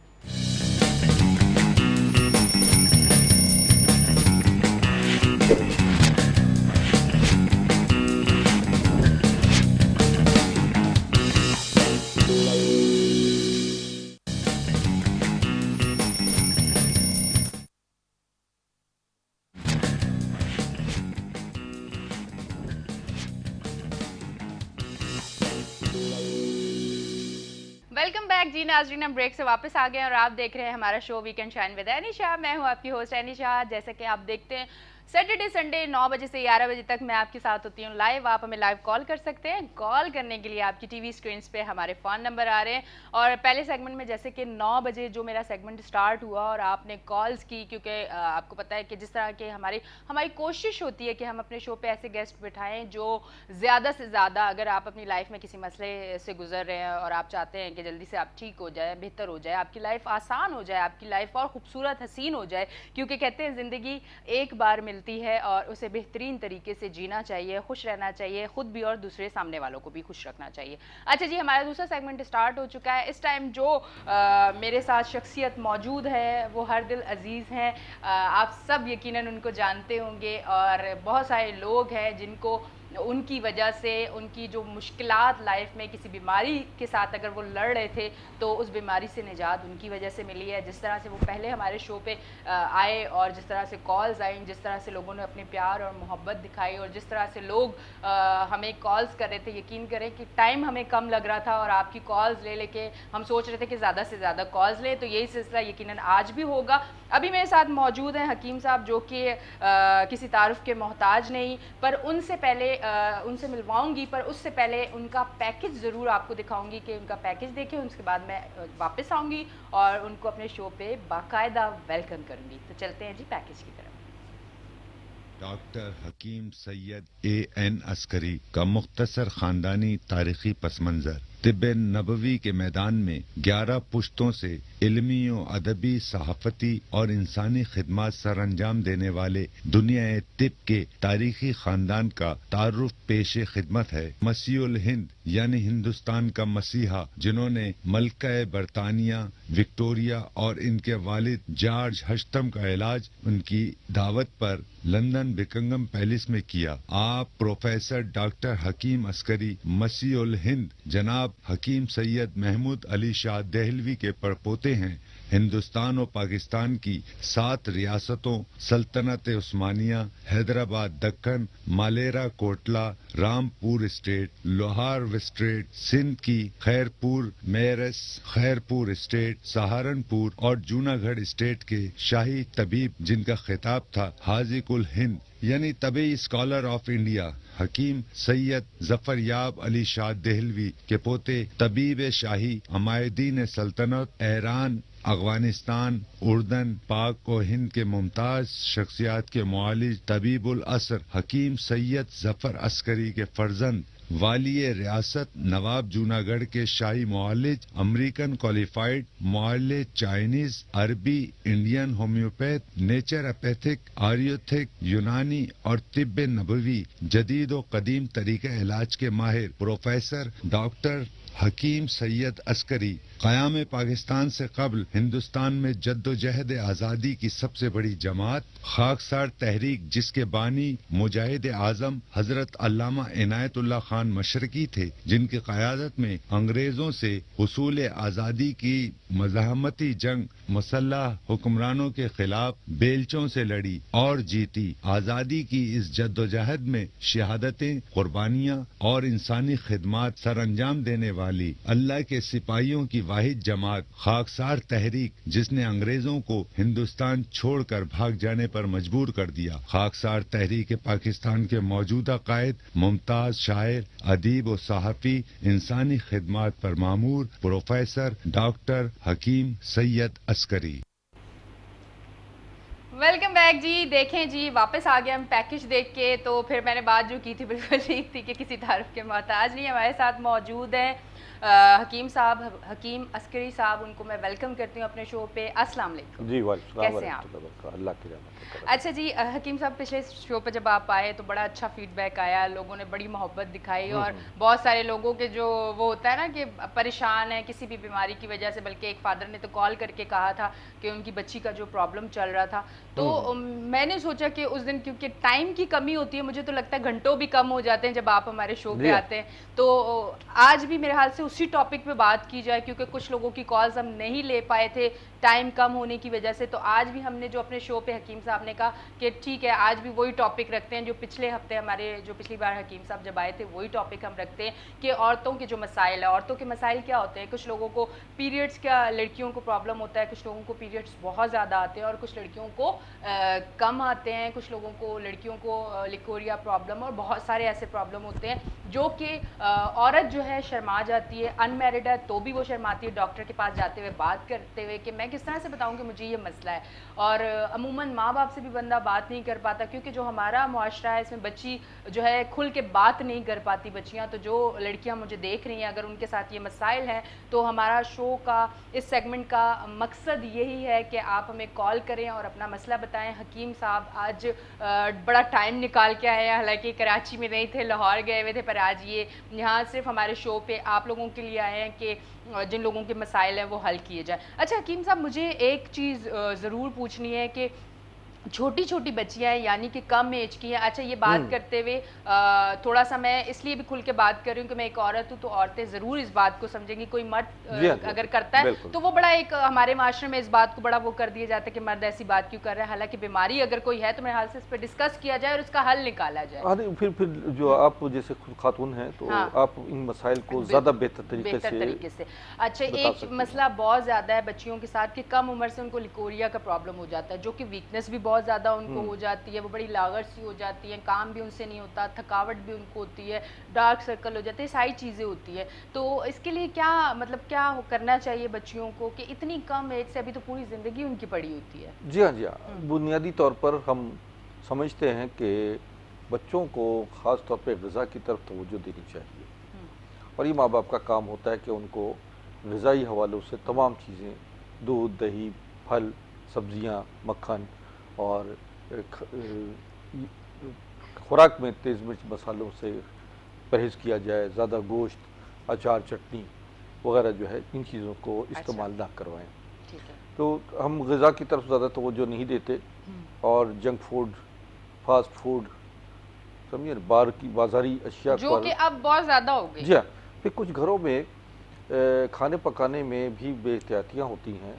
वेलकम बैक जी नाज़रीन, हम ब्रेक से वापस आ गए और आप देख रहे हैं हमारा show weekend shine with Anisha. मैं हूं आपकी होस्ट एनिशा। जैसे कि आप देखते हैं सैटरडे संडे 9 बजे से 11 बजे तक मैं आपके साथ होती हूँ लाइव। आप हमें लाइव कॉल कर सकते हैं। कॉल करने के लिए आपकी टीवी स्क्रीन पे हमारे फ़ोन नंबर आ रहे हैं, और पहले सेगमेंट में जैसे कि 9 बजे जो मेरा सेगमेंट स्टार्ट हुआ और आपने कॉल्स की, क्योंकि आपको पता है कि जिस तरह के हमारी कोशिश होती है कि हम अपने शो पे ऐसे गेस्ट बिठाएं जो ज़्यादा से ज़्यादा, अगर आप अपनी लाइफ में किसी मसले से गुजर रहे हैं और आप चाहते हैं कि जल्दी से आप ठीक हो जाए, बेहतर हो जाए, आपकी लाइफ आसान हो जाए, आपकी लाइफ और खूबसूरत हसीन हो जाए, क्योंकि कहते हैं ज़िंदगी एक बार मिलती है और उसे बेहतरीन तरीके से जीना चाहिए, खुश रहना चाहिए, खुद भी और दूसरे सामने वालों को भी खुश रखना चाहिए। अच्छा जी, हमारा दूसरा सेगमेंट स्टार्ट हो चुका है। इस टाइम जो मेरे साथ शख्सियत मौजूद है वो हर दिल अजीज़ हैं। आप सब यकीनन उनको जानते होंगे, और बहुत सारे लोग हैं जिनको उनकी वजह से उनकी जो मुश्किलात लाइफ में किसी बीमारी के साथ अगर वो लड़ रहे थे तो उस बीमारी से निजात उनकी वजह से मिली है। जिस तरह से वो पहले हमारे शो पे आए और जिस तरह से कॉल्स आई, जिस तरह से लोगों ने अपने प्यार और मोहब्बत दिखाई, और जिस तरह से लोग हमें कॉल्स कर रहे थे, यकीन करें कि टाइम हमें कम लग रहा था और आपकी कॉल्स ले लेके हम सोच रहे थे कि ज़्यादा से ज़्यादा कॉल्स लें, तो यही सिलसिला यकीनन आज भी होगा। अभी मेरे साथ मौजूद हैं हकीम साहब, जो कि किसी तारुफ के मोहताज नहीं, पर उनसे पहले उनसे मिलवाऊंगी, पर उससे पहले उनका पैकेज ज़रूर आपको दिखाऊंगी कि उनका पैकेज देखें। उसके बाद मैं वापस आऊंगी और उनको अपने शो पे बाकायदा वेलकम करूंगी। तो चलते हैं जी पैकेज की तरफ। डॉक्टर हकीम सैयद AN अस्करी का मुख्तसर खानदानी तारीखी पस मंज़र। तिब्ब नबवी के मैदान में 11 पुश्तों से इल्मी और अदबी, सहाफती और इंसानी खिदमत सर अंजाम देने वाले दुनिया तिब्ब के तारीखी खानदान का तारुफ पेश खिदमत है। मसीहुल हिंद यानी हिंदुस्तान का मसीहा, जिन्होंने मलका बरतानिया विक्टोरिया और इनके वालिद जॉर्ज हश्तम का इलाज उनकी दावत पर लंदन बिकिंगम पैलेस में किया। आप प्रोफेसर डॉक्टर हकीम अस्करी मसीहुल हिंद जनाब हकीम सैयद महमूद अली शाह देहलवी के परपोते हैं। हिंदुस्तान और पाकिस्तान की 7 रियासतों सल्तनत उस्मानिया, हैदराबाद दक्कन, मालेरा कोटला, रामपुर स्टेट, लोहार स्टेट, सिंध की खैरपुर मेरस, खैरपुर स्टेट, सहारनपुर और जूनागढ़ स्टेट के शाही तबीब, जिनका खिताब था हाजी कुल हिंद यानी तबी स्कॉलर ऑफ इंडिया, हकीम सैयद जफरयाब अली शाह देहलवी के पोते तबीब शाही अमायदीन सल्तनत, ईरान, अफगानिस्तान, उर्दन, पाक और हिंद के मुमताज शख्सियात के मुआलिज तबीबुल असर हकीम सैयद जफर अस्करी के फर्जंद वालिय रियासत नवाब जूनागढ़ के शाही मुआलिज, अमेरिकन क्वालिफाइड मुआलिज, चाइनीज, अरबी, इंडियन होम्योपैथ, नेचुरोपैथिक, आयुर्वेदिक, यूनानी और तिब्ब नबवी जदीद और कदीम तरीके इलाज के माहिर प्रोफेसर डॉक्टर हकीम सैयद अस्करी क़याम पाकिस्तान से कबल हिंदुस्तान में जद्दोजहद आज़ादी की सबसे बड़ी जमात खाकसार तहरीक, जिसके बानी मुजाहिद आज़म हजरत अल्लामा इनायतुल्लाह खान मशरकी थे, जिनकी क़यादत में अंग्रेजों से हुसूल आज़ादी की मज़ाहमती जंग मुसल्लह हुक्मरानों के खिलाफ बेलचों से लड़ी और जीती। आज़ादी की इस जद्दोजहद में शहादतें, कुर्बानियाँ और इंसानी खिदमात सर अंजाम देने वाली अल्लाह के सिपाहियों की वाहिद जमात खाकसार तहरीक, जिसने अंग्रेजों को हिंदुस्तान छोड़कर भाग जाने पर मजबूर कर दिया। खाकसार तहरीक पाकिस्तान के मौजूदा कायद, मुमताज शायर, अदीब और सहाफ़ी, इंसानी खिदमात पर मामूर professor doctor Hakim Syed Askari. Welcome back जी। देखें जी, वापस आ गए हम पैकेज देख के। तो फिर मैंने बात जो की थी बिल्कुल ठीक थी कि किसी तारीफ के मोहताज नहीं। हमारे साथ मौजूद हैं हकीम साहब, हकीम अस्करी साहब, उनको मैं वेलकम करती हूँ अपने शो पे। अस्सलाम वालेकुम जी। कैसे हैं आप? अल्लाह की रहमत। अच्छा जी, हकीम साहब, पिछले शो पे जब आप आए तो बड़ा अच्छा फीडबैक आया, लोगों ने बड़ी मोहब्बत दिखाई और बहुत सारे लोगों के जो वो होता है ना कि परेशान है किसी भी बीमारी की वजह से, बल्कि एक फादर ने तो कॉल करके कहा था कि उनकी बच्ची का जो प्रॉब्लम चल रहा था, तो मैंने सोचा कि उस दिन, क्योंकि टाइम की कमी होती है, मुझे तो लगता है घंटों भी कम हो जाते हैं जब आप हमारे शो पे आते हैं, तो आज भी मेरे हाल से उसी टॉपिक पे बात की जाए, क्योंकि कुछ लोगों की कॉल्स हम नहीं ले पाए थे टाइम कम होने की वजह से। तो आज भी हमने जो अपने शो पे हकीम साहब ने कहा कि ठीक है, आज भी वही टॉपिक रखते हैं जो पिछले हफ्ते हमारे, जो पिछली बार हकीम साहब जब आए थे, वही टॉपिक हम रखते हैं कि औरतों के जो मसाइल है। औरतों के मसाइल क्या होते हैं? कुछ लोगों को पीरियड्स का, लड़कियों को प्रॉब्लम होता है, कुछ लोगों को पीरियड्स बहुत ज़्यादा आते हैं और कुछ लड़कियों को कम आते हैं, कुछ लोगों को, लड़कियों को लिकोरिया प्रॉब्लम और बहुत सारे ऐसे प्रॉब्लम होते हैं जो कि औरत जो है शर्मा जाती है, अनमैरिड है तो भी वो शर्माती है डॉक्टर के पास जाते हुए, बात करते हुए कि मैं किस तरह से बताऊं कि मुझे ये मसला है। और अमूमन माँ बाप से भी बंदा बात नहीं कर पाता, क्योंकि जो हमारा मुआशरा है इसमें बच्ची जो है खुल के बात नहीं कर पाती बच्चियाँ। तो जो लड़कियाँ मुझे देख रही हैं, अगर उनके साथ ये मसाइल हैं, तो हमारा शो का, इस सेगमेंट का मकसद यही है कि आप हमें कॉल करें और अपना मसला बताएं। हकीम साहब आज बड़ा टाइम निकाल के आए हैं, हालांकि कराची में नहीं थे, लाहौर गए हुए थे, पर आज ये यहाँ सिर्फ हमारे शो पे आप लोगों के लिए आए हैं कि जिन लोगों के मसाइल हैं वो हल किए जाए। अच्छा हकीम साहब, मुझे एक चीज़ ज़रूर पूछनी है कि छोटी छोटी बच्चियां हैं, यानी कि कम एज की हैं। अच्छा, ये बात करते हुए थोड़ा सा मैं इसलिए भी खुल के बात कर रही हूँ कि मैं एक औरत हूँ, तो औरतें ज़रूर इस बात को समझेंगी। कोई मर्द अगर करता है तो वो बड़ा एक, हमारे माशरे में इस बात को बड़ा वो कर दिया जाता है कि मर्द ऐसी बात क्यों कर रहा है। हालांकि बीमारी अगर कोई है तो मेरे हाल से इस पर डिस्कस किया जाए और उसका हल निकाला जाए। फिर जो आप जैसे खुद खातून हैं तो आप इन मसाइल को ज़्यादा बेहतर तरीके से अच्छा, एक मसला बहुत ज़्यादा है बच्चियों के साथ कि कम उम्र से उनको लिकोरिया का प्रॉब्लम हो जाता है, जो कि वीकनेस भी बहुत ज़्यादा उनको हो जाती है, वो बड़ी लागत सी हो जाती है, काम भी उनसे नहीं होता, थकावट भी उनको होती है, डार्क सर्कल हो जाते हैं, सारी चीज़ें होती है। तो इसके लिए क्या मतलब क्या करना चाहिए बच्चियों को कि इतनी कम एज से, अभी तो पूरी ज़िंदगी उनकी पड़ी होती है? जी हाँ, जी हाँ। बुनियादी तौर पर हम समझते हैं कि बच्चों को ख़ास तौर पर ग़िज़ा की तरफ तवज्जो देनी चाहिए और ये माँ बाप का काम होता है कि उनको ग़िज़ाई हवालों से तमाम चीज़ें, दूध, दही, फल, सब्जियां, मक्खन और खुराक में तेज़ मिर्च मसालों से परहेज़ किया जाए, ज़्यादा गोश्त, अचार, चटनी वगैरह जो है इन चीज़ों को इस्तेमाल ना करवाएं। तो हम ग़िज़ा की तरफ ज़्यादा तवज्जो नहीं देते और जंक फूड, फास्ट फूड, समझिए बाहर की बाज़ारी अशिया जो कि अब बहुत ज़्यादा हो गई। जी हाँ, फिर कुछ घरों में खाने पकाने में भी बेहतियातियाँ होती हैं।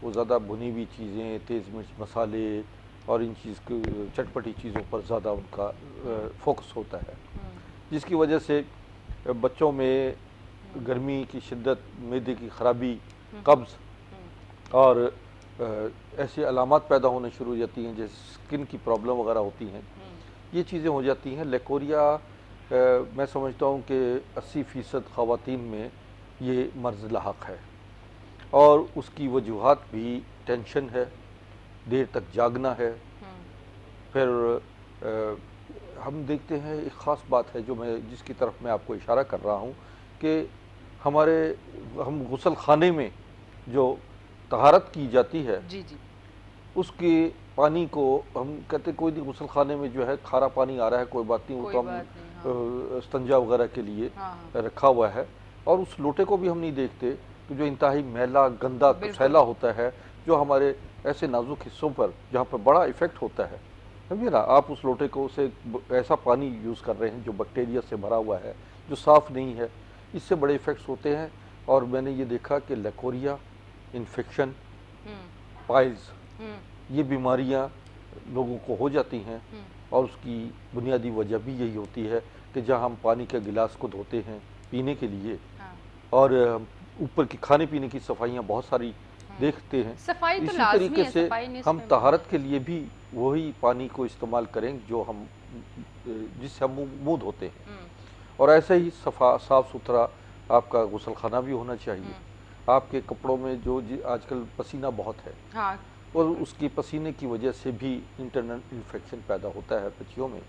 वो ज़्यादा भुनी हुई चीज़ें, तेज़ मिर्च मसाले और इन चीज़ की चटपटी चीज़ों पर ज़्यादा उनका फोकस होता है, जिसकी वजह से बच्चों में गर्मी की शिद्दत, मैदे की ख़राबी, कब्ज़ और ऐसी अलामत पैदा होने शुरू हो जाती हैं जैसे स्किन की प्रॉब्लम वगैरह होती हैं। ये चीज़ें हो जाती हैं। लेकोरिया मैं समझता हूँ कि 80% ख़वातीन में ये मर्ज़ लाहक है और उसकी वजूहात भी टेंशन है, देर तक जागना है। फिर हम देखते हैं एक ख़ास बात है जो जिसकी तरफ मैं आपको इशारा कर रहा हूँ कि हम गुसल खाने में जो तहारत की जाती है जी जी, उसके पानी को हम कहते कोई नहीं, गुसल खाने में जो है खारा पानी आ रहा है, कोई बात नहीं, वो तो हम इस्तंजा वगैरह के लिए रखा हुआ है। और उस लोटे को भी हम नहीं देखते कि जो इंतहाई मैला, गंदा, फैला होता है, जो हमारे ऐसे नाजुक हिस्सों पर जहाँ पर बड़ा इफ़ेक्ट होता है। समझिए ना, आप उस लोटे को से ऐसा पानी यूज़ कर रहे हैं जो बैक्टीरिया से भरा हुआ है, जो साफ़ नहीं है, इससे बड़े इफ़ेक्ट्स होते हैं। और मैंने ये देखा कि लेकोरिया, इन्फेक्शन, पाइल्स, ये बीमारियां लोगों को हो जाती हैं और उसकी बुनियादी वजह भी यही होती है कि जहां हम पानी के गिलास को धोते हैं पीने के लिए और ऊपर की खाने पीने की सफाइयां बहुत सारी देखते हैं, सफाई तो इसी तरीके से हम तहारत के लिए भी वही पानी को इस्तेमाल करें जो हम जिससे हम मुँह धोते हैं। और ऐसे ही साफ़ सुथरा आपका गुसल खाना भी होना चाहिए। आपके कपड़ों में जो आजकल पसीना बहुत है, हाँ, और उसकी पसीने की वजह से भी इंटरनल इन्फेक्शन पैदा होता है बच्चियों में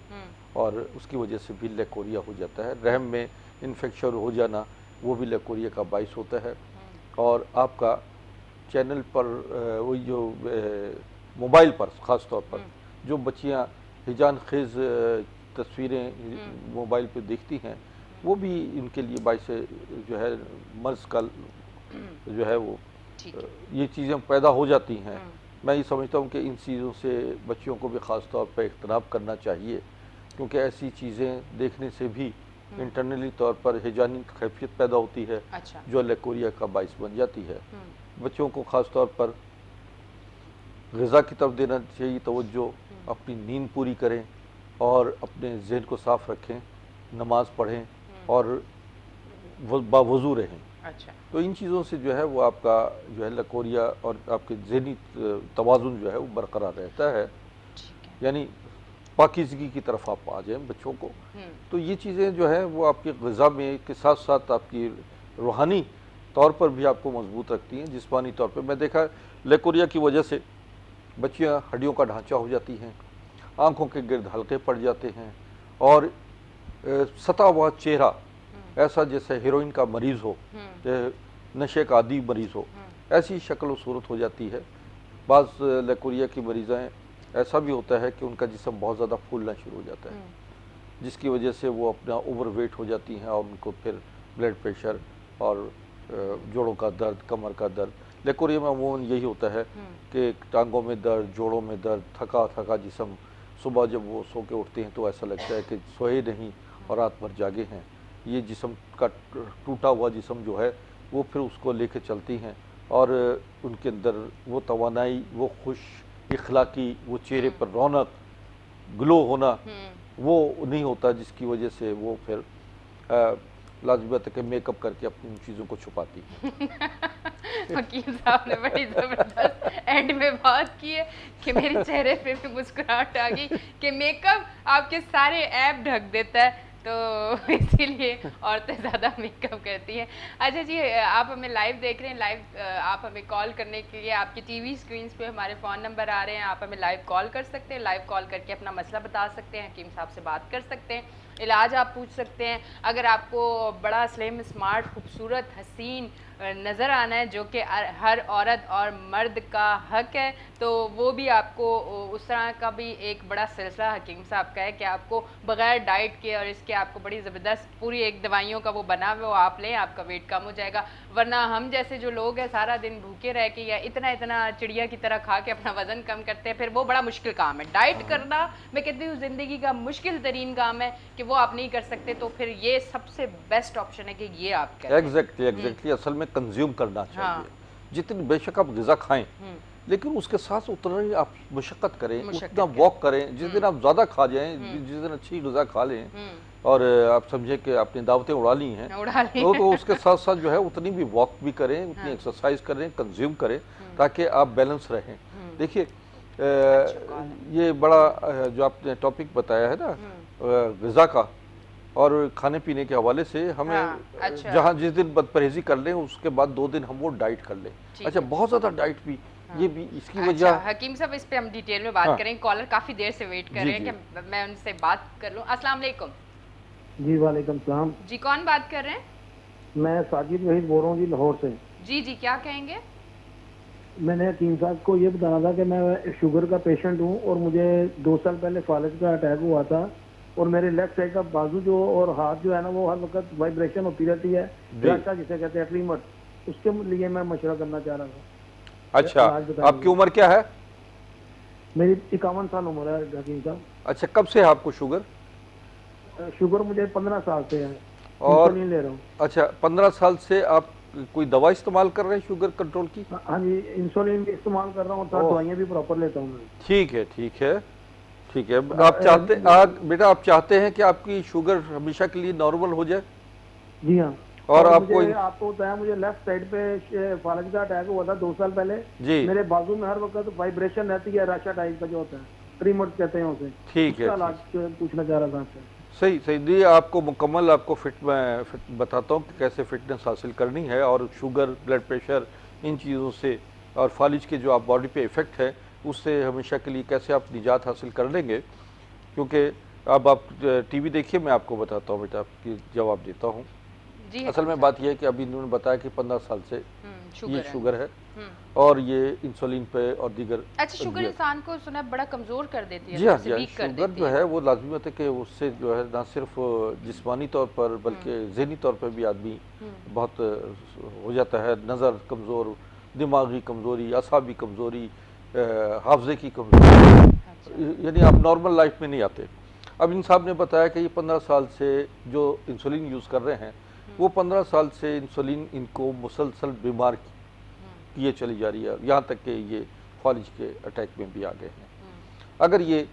और उसकी वजह से भी लेकोरिया हो जाता है। रहम में इन्फेक्शन हो जाना वो भी लेकोरिया का बाइस होता है। और आपका चैनल पर वही जो मोबाइल पर ख़ास तौर पर जो बच्चियाँ हिजान खेज़ तस्वीरें मोबाइल पे देखती हैं, वो भी इनके लिए बाइस जो है मर्ज़ का जो है वो ये चीज़ें पैदा हो जाती हैं। मैं ये समझता हूँ कि इन चीज़ों से बच्चियों को भी ख़ास तौर पर इज्तनाब करना चाहिए, क्योंकि ऐसी चीज़ें देखने से भी इंटरनली तौर पर हिजानी कैफियत पैदा होती है, जो लेकोरिया का बाइस बन जाती है। बच्चों को ख़ास तौर पर ग़िज़ा की तरफ देना चाहिए तवज्जो, अपनी नींद पूरी करें और अपने जहन को साफ़ रखें, नमाज पढ़ें और बावज़ू रहें। अच्छा, तो इन चीज़ों से जो है वो आपका जो है लेकोरिया और आपके ज़हनी तवाज़ुन जो है वो बरकरार रहता है, यानी पाकीज़गी की तरफ आप आ जाएं बच्चों को। तो ये चीज़ें जो है वो आपकी ग़िज़ा में के साथ साथ आपकी रूहानी तौर पर भी आपको मजबूत रखती हैं। जिस्मानी तौर पर मैं देखा लेकोरिया की वजह से बच्चियाँ हड्डियों का ढांचा हो जाती हैं, आँखों के गिर्द हल्के पड़ जाते हैं और सता हुआ चेहरा ऐसा जैसे हीरोइन का मरीज़ हो, नशे का आदी मरीज़ हो, ऐसी शक्ल व सूरत हो जाती है। बाज़ लेकोरिया की मरीज़ें ऐसा भी होता है कि उनका जिस्म बहुत ज़्यादा फूलना शुरू हो जाता है, जिसकी वजह से वो अपना ओवरवेट हो जाती हैं और उनको फिर ब्लड प्रेशर और जोड़ों का दर्द, कमर का दर्द। लेकोरिया में अमूमन यही होता है कि टांगों में दर्द, जोड़ों में दर्द, थका थका जिस्म। सुबह जब वो सो के उठते हैं तो ऐसा लगता है कि सोए नहीं और रात भर जागे हैं। ये जिस्म का टूटा हुआ जिस्म जो है वो फिर उसको लेके चलती हैं और उनके अंदर वो तवानाई, वो खुश इखलाकी, वो चेहरे पर रौनक, ग्लो होना वो नहीं होता, जिसकी वजह से वो फिर लाजमी है कि मेकअप करके अपनी चीज़ों को छुपाती है। वकील साहब ने बड़ी ज़बरदस्त एंड में बात की है कि मेरे चेहरे पे भी मुस्कुराहट आ गई कि मेकअप आपके सारे ऐप ढक देता है, तो इसीलिए औरतें ज़्यादा मेकअप करती हैं। अच्छा जी, आप हमें लाइव देख रहे हैं, लाइव आप हमें कॉल करने के लिए आपकी टीवी स्क्रीन्स पे हमारे फ़ोन नंबर आ रहे हैं, आप हमें लाइव कॉल कर सकते हैं, लाइव कॉल करके अपना मसला बता सकते हैं, हकीम साहब से बात कर सकते हैं। इलाज आप पूछ सकते हैं। अगर आपको बड़ा स्लिम स्मार्ट खूबसूरत हसीन नज़र आना है, जो कि हर औरत और मर्द का हक है, तो वो भी आपको उस तरह का भी एक बड़ा सिलसिला हकीम साहब का है कि आपको बग़ैर डाइट के और इसके आपको बड़ी ज़बरदस्त पूरी एक दवाइयों का वो बना हुआ वो आप लें, आपका वेट कम हो जाएगा। वरना हम जैसे जो लोग हैं सारा दिन भूखे रह के या इतना इतना चिड़िया की तरह खा के अपना वज़न कम करते हैं, फिर वो बड़ा मुश्किल काम है। डाइट करना मैं कहती हूँ ज़िंदगी का मुश्किल तरीन काम है कि वो आप नहीं कर सकते, तो फिर ये सबसे बेस्ट ऑप्शन है कि ये आप करें। एग्जैक्टली असल में कंज्यूम करना चाहिए। जितनी बेशक आप ग़िज़ा खाएं, लेकिन उसके साथ उतना ही आप मशक्क़त करें, उतना वॉक करें। जिस दिन आप ज़्यादा खा जाएं, जिस दिन अच्छी ग़िज़ा खा लें और आप समझे कि आपने दावतें उड़ा ली हैं, तो उसके साथ साथ जो है उतनी भी वॉक भी करें, उतनी एक्सरसाइज करें, कंज्यूम करें, ताकि आप बैलेंस रहें। देखिए ये बड़ा जो आपने टॉपिक बताया है ना ग़िज़ा का और खाने पीने के हवाले से, हमें जहाँ जिस दिन बदपरहेजी कर लें उसके बाद 2 दिन हम वो डाइट कर लें। अच्छा, बहुत ज़्यादा डाइट भी ये भी इसकी वजह। हकीम साहब इस पे हम डिटेल में बात करेंगे। कॉलर काफ़ी देर से वेट कर रहे हैं कि मैं उनसे बात कर लूँ। अस्सलाम वालेकुम। जी वालेकुम सलाम। जी कौन बात कर रहे हैं? मैं साजिद वहीद बोल रहा हूँ जी, लाहौर से। जी क्या कहेंगे? मैंने हकीम साहब को ये बताना था कि मैं शुगर का पेशेंट हूँ और मुझे 2 साल पहले फालिज का अटैक हुआ था और मेरे लेफ्ट साइड का बाजू जो और हाथ जो है ना वो हर वक्त वाइब्रेशन होती रहती है, राशा जिसे कहते हैं ट्रीमर, उसके लिए मैं मशवरा करना चाह रहा था। अच्छा, आपकी उम्र क्या है? मेरी 51 साल उम्र है हकीम साहब। अच्छा, कब से है आपको शुगर? शुगर मुझे 15 साल से है और नहीं ले रहा हूँ। अच्छा, 15 साल से आप कोई दवा इस्तेमाल कर रहे हैं शुगर कंट्रोल की? हाँ जी, इंसुलिन भी इस्तेमाल कर रहा हूँ और दवाइयाँ भी प्रॉपर लेता हूँ। ठीक है। बेटा आप चाहते हैं कि आपकी शुगर हमेशा के लिए नॉर्मल हो जाए? जी हाँ। और आपको बताया, मुझे लेफ्ट साइड पे फालिज का अटैक हुआ था 2 साल पहले जी। मेरे बाजू में हर वक्त वाइब्रेशन रहती है, राशा टाइप का जो होता है, ट्रीमर कहते हैं उसे। ठीक है, पूछना चाह रहा था आपसे। सही दी, आपको मुकम्मल आपको फिट बताता हूँ कि कैसे फिटनेस हासिल करनी है। और शुगर, ब्लड प्रेशर, इन चीज़ों से और फालिज के जो आप बॉडी पे इफ़ेक्ट है उससे हमेशा के लिए कैसे आप निजात हासिल कर लेंगे। क्योंकि अब आप टीवी देखिए, मैं आपको बताता हूँ बेटा, आपकी जवाब देता हूँ। असल में बात यह है कि अभी इन्होंने बताया कि 15 साल से ये शुगर है और ये इंसुलिन पे और दीगर। अच्छा, शुगर इंसान को सुना बड़ा कमज़ोर कर देती है? जी हाँ, शुगर जो है वो लाजमी है कि उससे जो है ना सिर्फ जिस्मानी तौर पर बल्कि ज़हनी तौर पर भी आदमी बहुत हो जाता है, नज़र कमज़ोर, दिमागी कमज़ोरी, असाबी कमज़ोरी, हाफजे की कमज़ोरी, यानी आप नॉर्मल लाइफ में नहीं आते। अब इन साहब ने बताया कि ये 15 साल से जो इंसुलिन यूज़ कर रहे हैं वो 15 साल से इंसुलिन इनको मुसलसल बीमार किए चली जा रही है, यहाँ तक कि ये फालिज के अटैक में भी आ गए हैं। अगर ये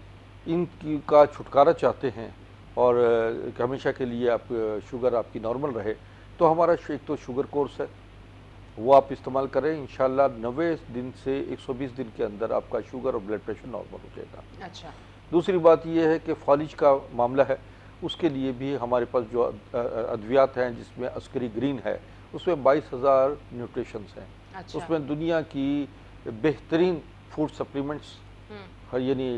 इनकी का छुटकारा चाहते हैं और हमेशा के लिए आप शुगर आपकी नॉर्मल रहे, तो हमारा एक तो शुगर कोर्स है वो आप इस्तेमाल करें। इंशाल्लाह 90 दिन से 120 दिन के अंदर आपका शुगर और ब्लड प्रेशर नॉर्मल हो जाएगा। अच्छा, दूसरी बात यह है कि फालिज का मामला है, उसके लिए भी हमारे पास जो अद्वियात हैं जिसमें अस्करी ग्रीन है उसमें 22,000 न्यूट्रिशंस हैं। अच्छा। उसमें दुनिया की बेहतरीन फूड सप्लीमेंट्स, यानी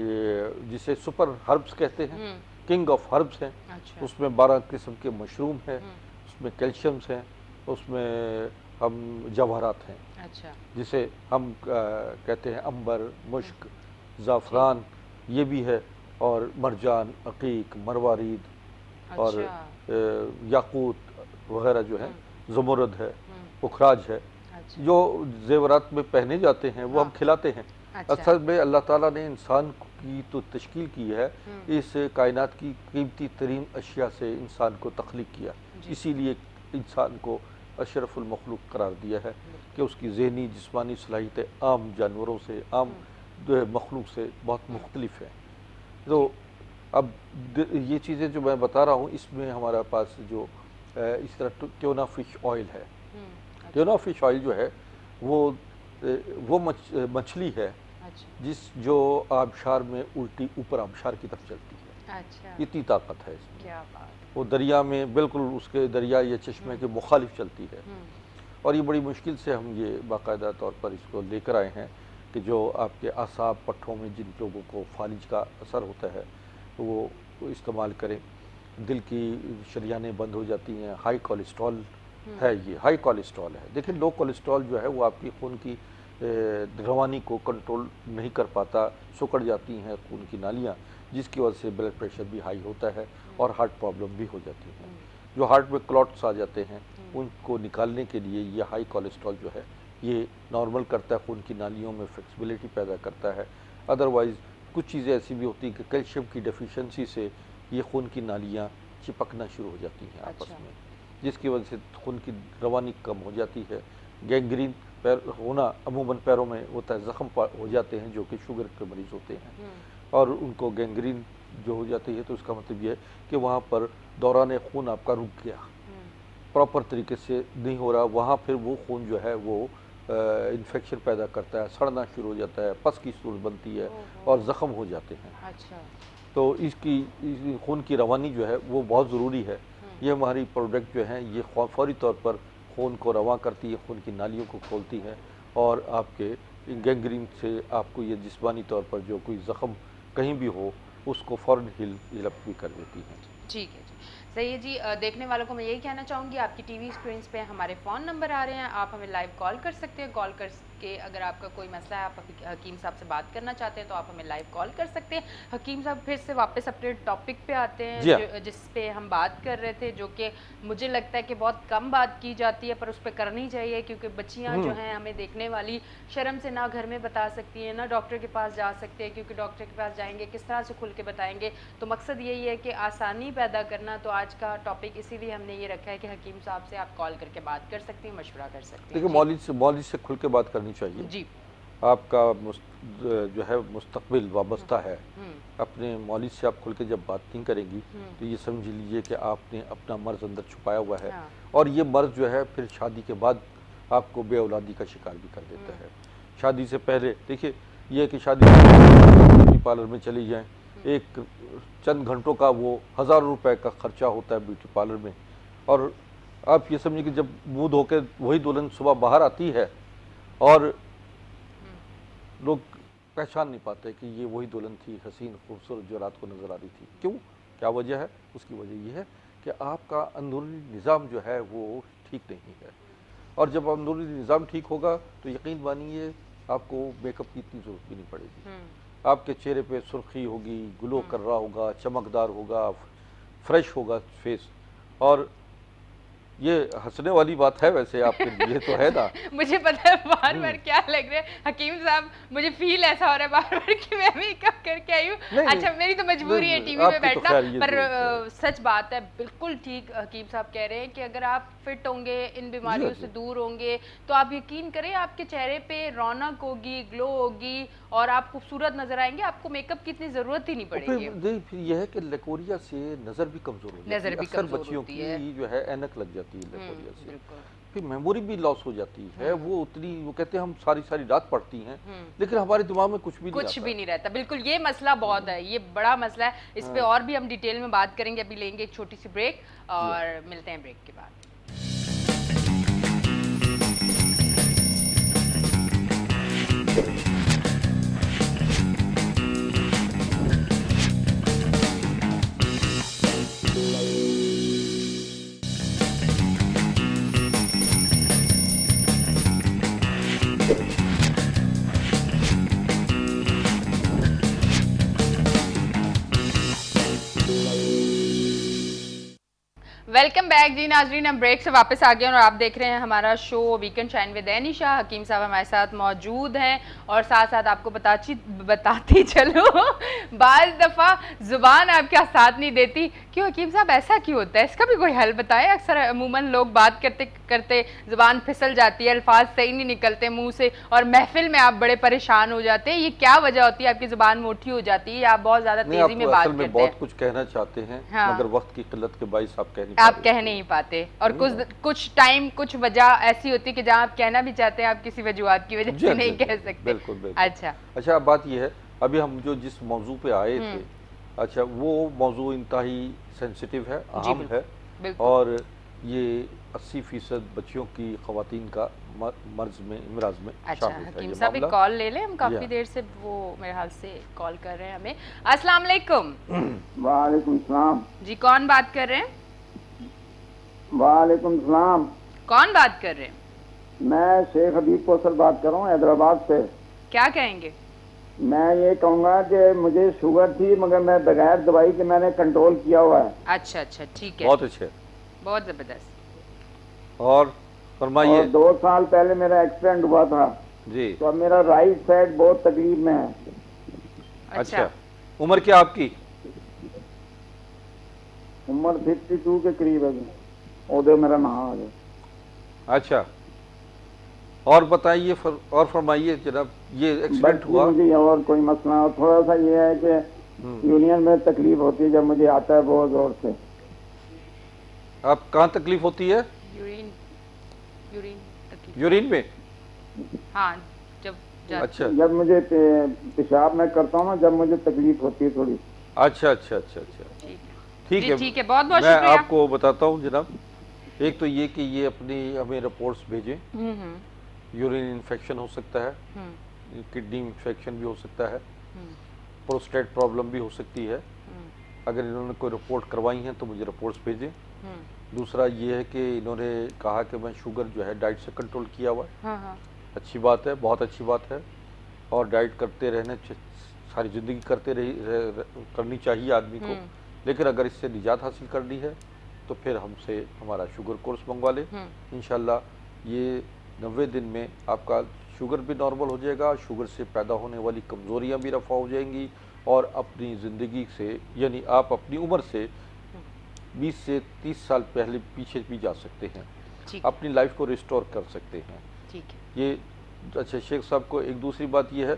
जिसे सुपर हर्ब्स कहते हैं, किंग ऑफ हर्ब्स हैं। अच्छा। उसमें 12 किस्म के मशरूम हैं, उसमें कैल्शियम्स हैं, उसमें हम जवाहरात हैं। अच्छा। जिसे हम कहते हैं अंबर, मुश्क, ज़ाफ़रान, ये भी है, और मरजान, अकीक, मरवारीद। अच्छा। और याकूत वगैरह जो है, ज़मुरद है, पुखराज है। अच्छा। जो जेवरात में पहने जाते हैं वो हम खिलाते हैं। अच्छा। असल में अल्लाह ताला ने इंसान की तो तश्कील की है, इस कायनात की कीमती तरीन अशिया से इंसान को तख्लीक किया, इसीलिए इंसान को अशरफुल मखलूक करार दिया है कि उसकी ज़हनी जिस्मानी सलाहियतें आम जानवरों से, आम मखलूक से बहुत मुख्तलिफ है। तो अब ये चीज़ें जो मैं बता रहा हूँ इसमें हमारे पास जो इस तरह ट्यूना फिश ऑयल है। ट्यूना फिश ऑयल जो है वो मछली है जो आबशार में उल्टी ऊपर आबशार की तरफ चलती है। अच्छा। इतनी ताकत है इसमें। क्या बात। वो दरिया में बिल्कुल उसके दरिया या चश्मे के मुखालिफ चलती है। और ये बड़ी मुश्किल से हम ये बाकायदा तौर पर इसको लेकर आए हैं कि जो आपके आसाब पट्ठों में जिन लोगों को फालिज का असर होता है वो इस्तेमाल करें। दिल की शरियानें बंद हो जाती हैं, हाई कोलेस्ट्रॉल है, ये हाई कोलेस्ट्रॉल है। देखिए लो कोलेस्ट्रॉल जो है वो आपकी खून की रवानी को कंट्रोल नहीं कर पाता, सिकुड़ जाती हैं खून की नालियाँ, जिसकी वजह से ब्लड प्रेशर भी हाई होता है और हार्ट प्रॉब्लम भी हो जाती है। जो हार्ट में क्लॉट्स आ जाते हैं उनको निकालने के लिए ये हाई कोलेस्ट्रॉल जो है ये नॉर्मल करता है, खून की नालियों में फ्लेक्सिबिलिटी पैदा करता है। अदरवाइज़ कुछ चीज़ें ऐसी भी होती हैं कि कैल्शियम की डेफिशिएंसी से ये खून की नालियाँ चिपकना शुरू हो जाती हैं आपस में, जिसकी वजह से खून की रवानी कम हो जाती है। गैंग्रीन पैर होना अमूमन पैरों में होता है, ज़ख्म हो जाते हैं जो कि शुगर के मरीज़ होते हैं और उनको गैंग्रीन जो हो जाती है तो उसका मतलब ये है कि वहाँ पर दौरान खून आपका रुक गया, प्रॉपर तरीके से नहीं हो रहा, वहाँ फिर वो खून जो है वो इन्फेक्शन पैदा करता है, सड़ना शुरू हो जाता है, पस की सूरत बनती है और ज़ख्म हो जाते हैं। अच्छा। तो इसकी खून की रवानी जो है वो बहुत ज़रूरी है। ये हमारी प्रोडक्ट जो है ये फौरी तौर पर खून को रवा करती है, खून की नालियों को खोलती है और आपके गैंग्रीन से आपको ये जिस्मानी तौर पर जो कोई ज़ख्म कहीं भी हो उसको फ़ौरन हील अप भी कर देती है। ठीक है जी, सही है जी। देखने वालों को मैं यही कहना चाहूँगी, आपकी टीवी स्क्रीन पे हमारे फ़ोन नंबर आ रहे हैं, आप हमें लाइव कॉल कर सकते हैं। कॉल करके अगर आपका कोई मसला है, आप हकीम साहब से बात करना चाहते हैं तो आप हमें लाइव कॉल कर सकते हैं। हकीम साहब फिर से वापस अपने टॉपिक पे आते हैं जिस पे हम बात कर रहे थे, जो कि मुझे लगता है कि बहुत कम बात की जाती है पर उस पर करनी चाहिए, क्योंकि बच्चियाँ जो हैं हमें देखने वाली शर्म से ना घर में बता सकती हैं ना डॉक्टर के पास जा सकते हैं, क्योंकि डॉक्टर के पास जाएंगे किस तरह से खुल के बताएंगे। तो मकसद यही है कि आसानी पैदा करना। तो आज का टॉपिक इसीलिए हमने ये रखा है कि हकीम साहब से आप कॉल करके बात कर सकती हैं, मशवरा कर सकती हैं। देखिए मौलिद से खुल के बात करनी चाहिए जी। आपका जो है मुस्तकबिल वाबस्ता है, अपने मौलिद से आप खुल के जब बात नहीं करेंगी तो ये समझ लीजिए कि आपने अपना मर्ज अंदर छुपाया हुआ है और ये मर्ज जो है फिर शादी के बाद आपको बे औलादी का शिकार भी कर देता है। शादी से पहले देखिए ये कि शादी ब्यूटी पार्लर में चली जाएं, एक चंद घंटों का वो हज़ारों रुपए का खर्चा होता है ब्यूटी पार्लर में, और आप ये समझिए कि जब मुँह धो के वही दुल्हन सुबह बाहर आती है और लोग पहचान नहीं पाते कि ये वही दुल्हन थी हसीन खूबसूरत जो रात को नज़र आ रही थी। क्यों, क्या वजह है? उसकी वजह ये है कि आपका अंदरूनी निज़ाम जो है वो ठीक नहीं है, और जब अंदरूनी निज़ाम ठीक होगा तो यकीन मानिए आपको मेकअप की इतनी ज़रूरत भी नहीं पड़ेगी। आपके चेहरे पे सुर्खी होगी, ग्लो कर रहा होगा, चमकदार होगा, फ्रेश होगा फेस। और ये हंसने वाली बात है वैसे आपके लिए तो है ना मुझे पता है बार बार क्या लग रहा है हकीम साहब, मुझे फील ऐसा हो रहा है बार बार कि मैं मेकअप करके आई हूँ। अच्छा मेरी तो मजबूरी है टीवी पे बैठना, पर सच बात है, बिल्कुल ठीक हकीम साहब कह रहे हैं कि अगर आप फिट होंगे, इन बीमारियों से दूर होंगे, तो आप यकीन करें आपके चेहरे पे रौनक होगी, ग्लो होगी और आप खूबसूरत नजर आएंगे, आपको मेकअप की इतनी जरूरत ही नहीं पड़ेगी। फिर यह है कि लकोरिया से नजर भी कमजोर हो जाती है, अक्सर बच्चियों की जो है ऐनक लग जाती है लकोरिया से, फिर मेमोरी भी लॉस हो जाती है। वो उतनी, वो कहते हैं हम सारी सारी रात पढ़ती हैं लेकिन हमारे दिमाग में कुछ भी नहीं रहता। बिल्कुल ये मसला बहुत है, ये बड़ा मसला है, इस पे और भी हम डिटेल में बात करेंगे। अभी लेंगे एक छोटी सी ब्रेक और मिलते हैं ब्रेक के बाद। वेलकम बैक जी नाजरीन, हम ब्रेक से वापस आ गए और आप देख रहे हैं हमारा show weekend shine with Anisha. हकीम साहब हमारे साथ मौजूद हैं और साथ साथ आपको बताती चलो बाज़ दफ़ा ज़ुबान आपका साथ नहीं देती। क्यों हकीम साहब, ऐसा क्यों होता है? इसका भी कोई हल बताएं। अक्सर अमूमन लोग बात करते करते ज़ुबान फिसल जाती है, अल्फाज सही नहीं निकलते मुँह से और महफिल में आप बड़े परेशान हो जाते हैं। ये क्या वजह होती है? आपकी ज़ुबान मोटी हो जाती है या आप बहुत ज़्यादा तेज़ी में बात करते हैं? बहुत कुछ कहना चाहते हैं मगर वक्त की किल्लत के बाइस आप कह नहीं पाते, और कुछ टाइम कुछ वजह ऐसी होती है कि जहाँ आप कहना भी चाहते हैं आप किसी वजूहात की वजह से नहीं कह सकते। बिल्कुल। अच्छा अब बात यह है, अभी हम जो जिस मौजू पे आए थे, अच्छा वो मौजू इंतहाई सेंसिटिव है, अहम है, और ये 80% बच्चियों की ख़वातीन का मर्ज में इमराज में अच्छा शामिल है। हकीम ये साहब एक मामला कॉल ले लें, हम काफ़ी या। देर से वो मेरे हाल से कॉल कर रहे हैं हमें। अस्सलाम वालेकुम। वालेकुम सलाम। जी कौन बात कर रहे हैं? वालेकुम सलाम। कौन बात कर रहे हैं? मैं शेख हबीब कौसर बात कर रहा हूँ हैदराबाद से। क्या कहेंगे? मैं ये कहूँगा कि मुझे शुगर थी मगर मैं बगैर दवाई के मैंने कंट्रोल किया हुआ है। अच्छा अच्छा ठीक है, बहुत अच्छे, बहुत ज़बरदस्त। और फरमाइए। 2 साल पहले मेरा एक्सीडेंट हुआ था जी, तो अब मेरा राइट साइड बहुत तकलीफ में है। अच्छा, उम्र क्या आपकी? उम्र 52 के करीब है। ओदे मेरा नाम आ गया। अच्छा, और बताइए और फरमाइए जनाब, ये एक्सीडेंट हुआ? मुझे और कोई मसला और थोड़ा सा ये है कि यूनियन में तकलीफ होती है जब मुझे आता है बहुत जोर से। आप कहाँ तकलीफ होती है? यूरिन यूरिन तकलीफ। यूरिन में? हाँ जब अच्छा, जब मुझे पेशाब मैं करता हूँ ना, जब मुझे तकलीफ होती है थोड़ी। अच्छा अच्छा अच्छा अच्छा, ठीक है ठीक है, बहुत बहुत मैं शुक्रिया। आपको बताता हूँ जनाब। एक तो ये कि ये अपनी हमें रिपोर्ट्स भेजें। यूरिन इन्फेक्शन हो सकता है, किडनी इन्फेक्शन भी हो सकता है, प्रोस्टेट प्रॉब्लम भी हो सकती है। अगर इन्होंने कोई रिपोर्ट करवाई है तो मुझे रिपोर्ट्स भेजें। दूसरा ये है कि इन्होंने कहा कि मैं शुगर जो है डाइट से कंट्रोल किया हुआ है। अच्छी बात है, बहुत अच्छी बात है, और डाइट करते रहने सारी ज़िंदगी करनी चाहिए आदमी को। लेकिन अगर इससे निजात हासिल करनी है तो फिर हमसे हमारा शुगर कोर्स मंगवा लें। इंशाल्लाह ये 90 दिन में आपका शुगर भी नॉर्मल हो जाएगा, शुगर से पैदा होने वाली कमज़ोरियाँ भी रफ़ा हो जाएंगी, और अपनी ज़िंदगी से यानी आप अपनी उम्र से 20 से 30 साल पहले पीछे भी जा सकते हैं, अपनी लाइफ को रिस्टोर कर सकते हैं। ठीक है ये अच्छा, शेख साहब को एक दूसरी बात यह है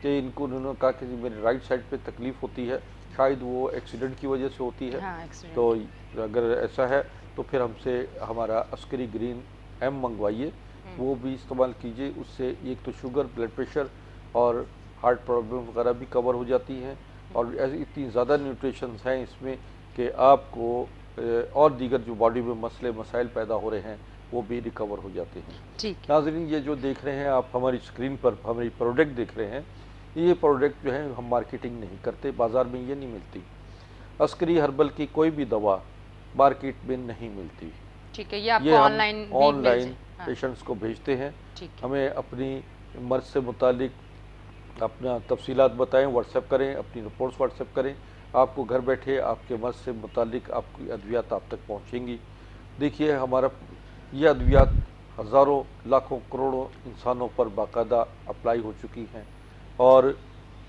कि इनको उन्होंने कहा कि मेरे राइट साइड पे तकलीफ़ होती है, शायद वो एक्सीडेंट की वजह से होती है। हाँ, तो अगर ऐसा है तो फिर हमसे हमारा अस्करी ग्रीन एम मंगवाइए, वो भी इस्तेमाल कीजिए। उससे एक तो शुगर, ब्लड प्रेशर और हार्ट प्रॉब्लम वगैरह भी कवर हो जाती हैं, और ऐसी इतनी ज़्यादा न्यूट्रिशंस हैं इसमें कि आपको और दीगर जो बॉडी में मसले मसाइल पैदा हो रहे हैं वो भी रिकवर हो जाते हैं। ठीक। नाज़रीन, ये जो देख रहे हैं आप हमारी स्क्रीन पर हमारी प्रोडक्ट देख रहे हैं, ये प्रोडक्ट जो है हम मार्केटिंग नहीं करते, बाज़ार में ये नहीं मिलती। अस्करी हर्बल की कोई भी दवा मार्केट में नहीं मिलती। ठीक है, ये आपको ऑनलाइन पेशेंट्स को भेजते हैं। हमें अपनी मर्ज से मुतालिक अपना तफसीलात बताएं, व्हाट्सएप करें, अपनी रिपोर्ट्स व्हाट्सएप करें, आपको घर बैठे आपके मर्ज से मुतालिक आपकी अद्वियात आप तक पहुँचेंगी। देखिए, हमारा ये अद्वियात हज़ारों लाखों करोड़ों इंसानों पर बाकायदा अप्लाई हो चुकी हैं, और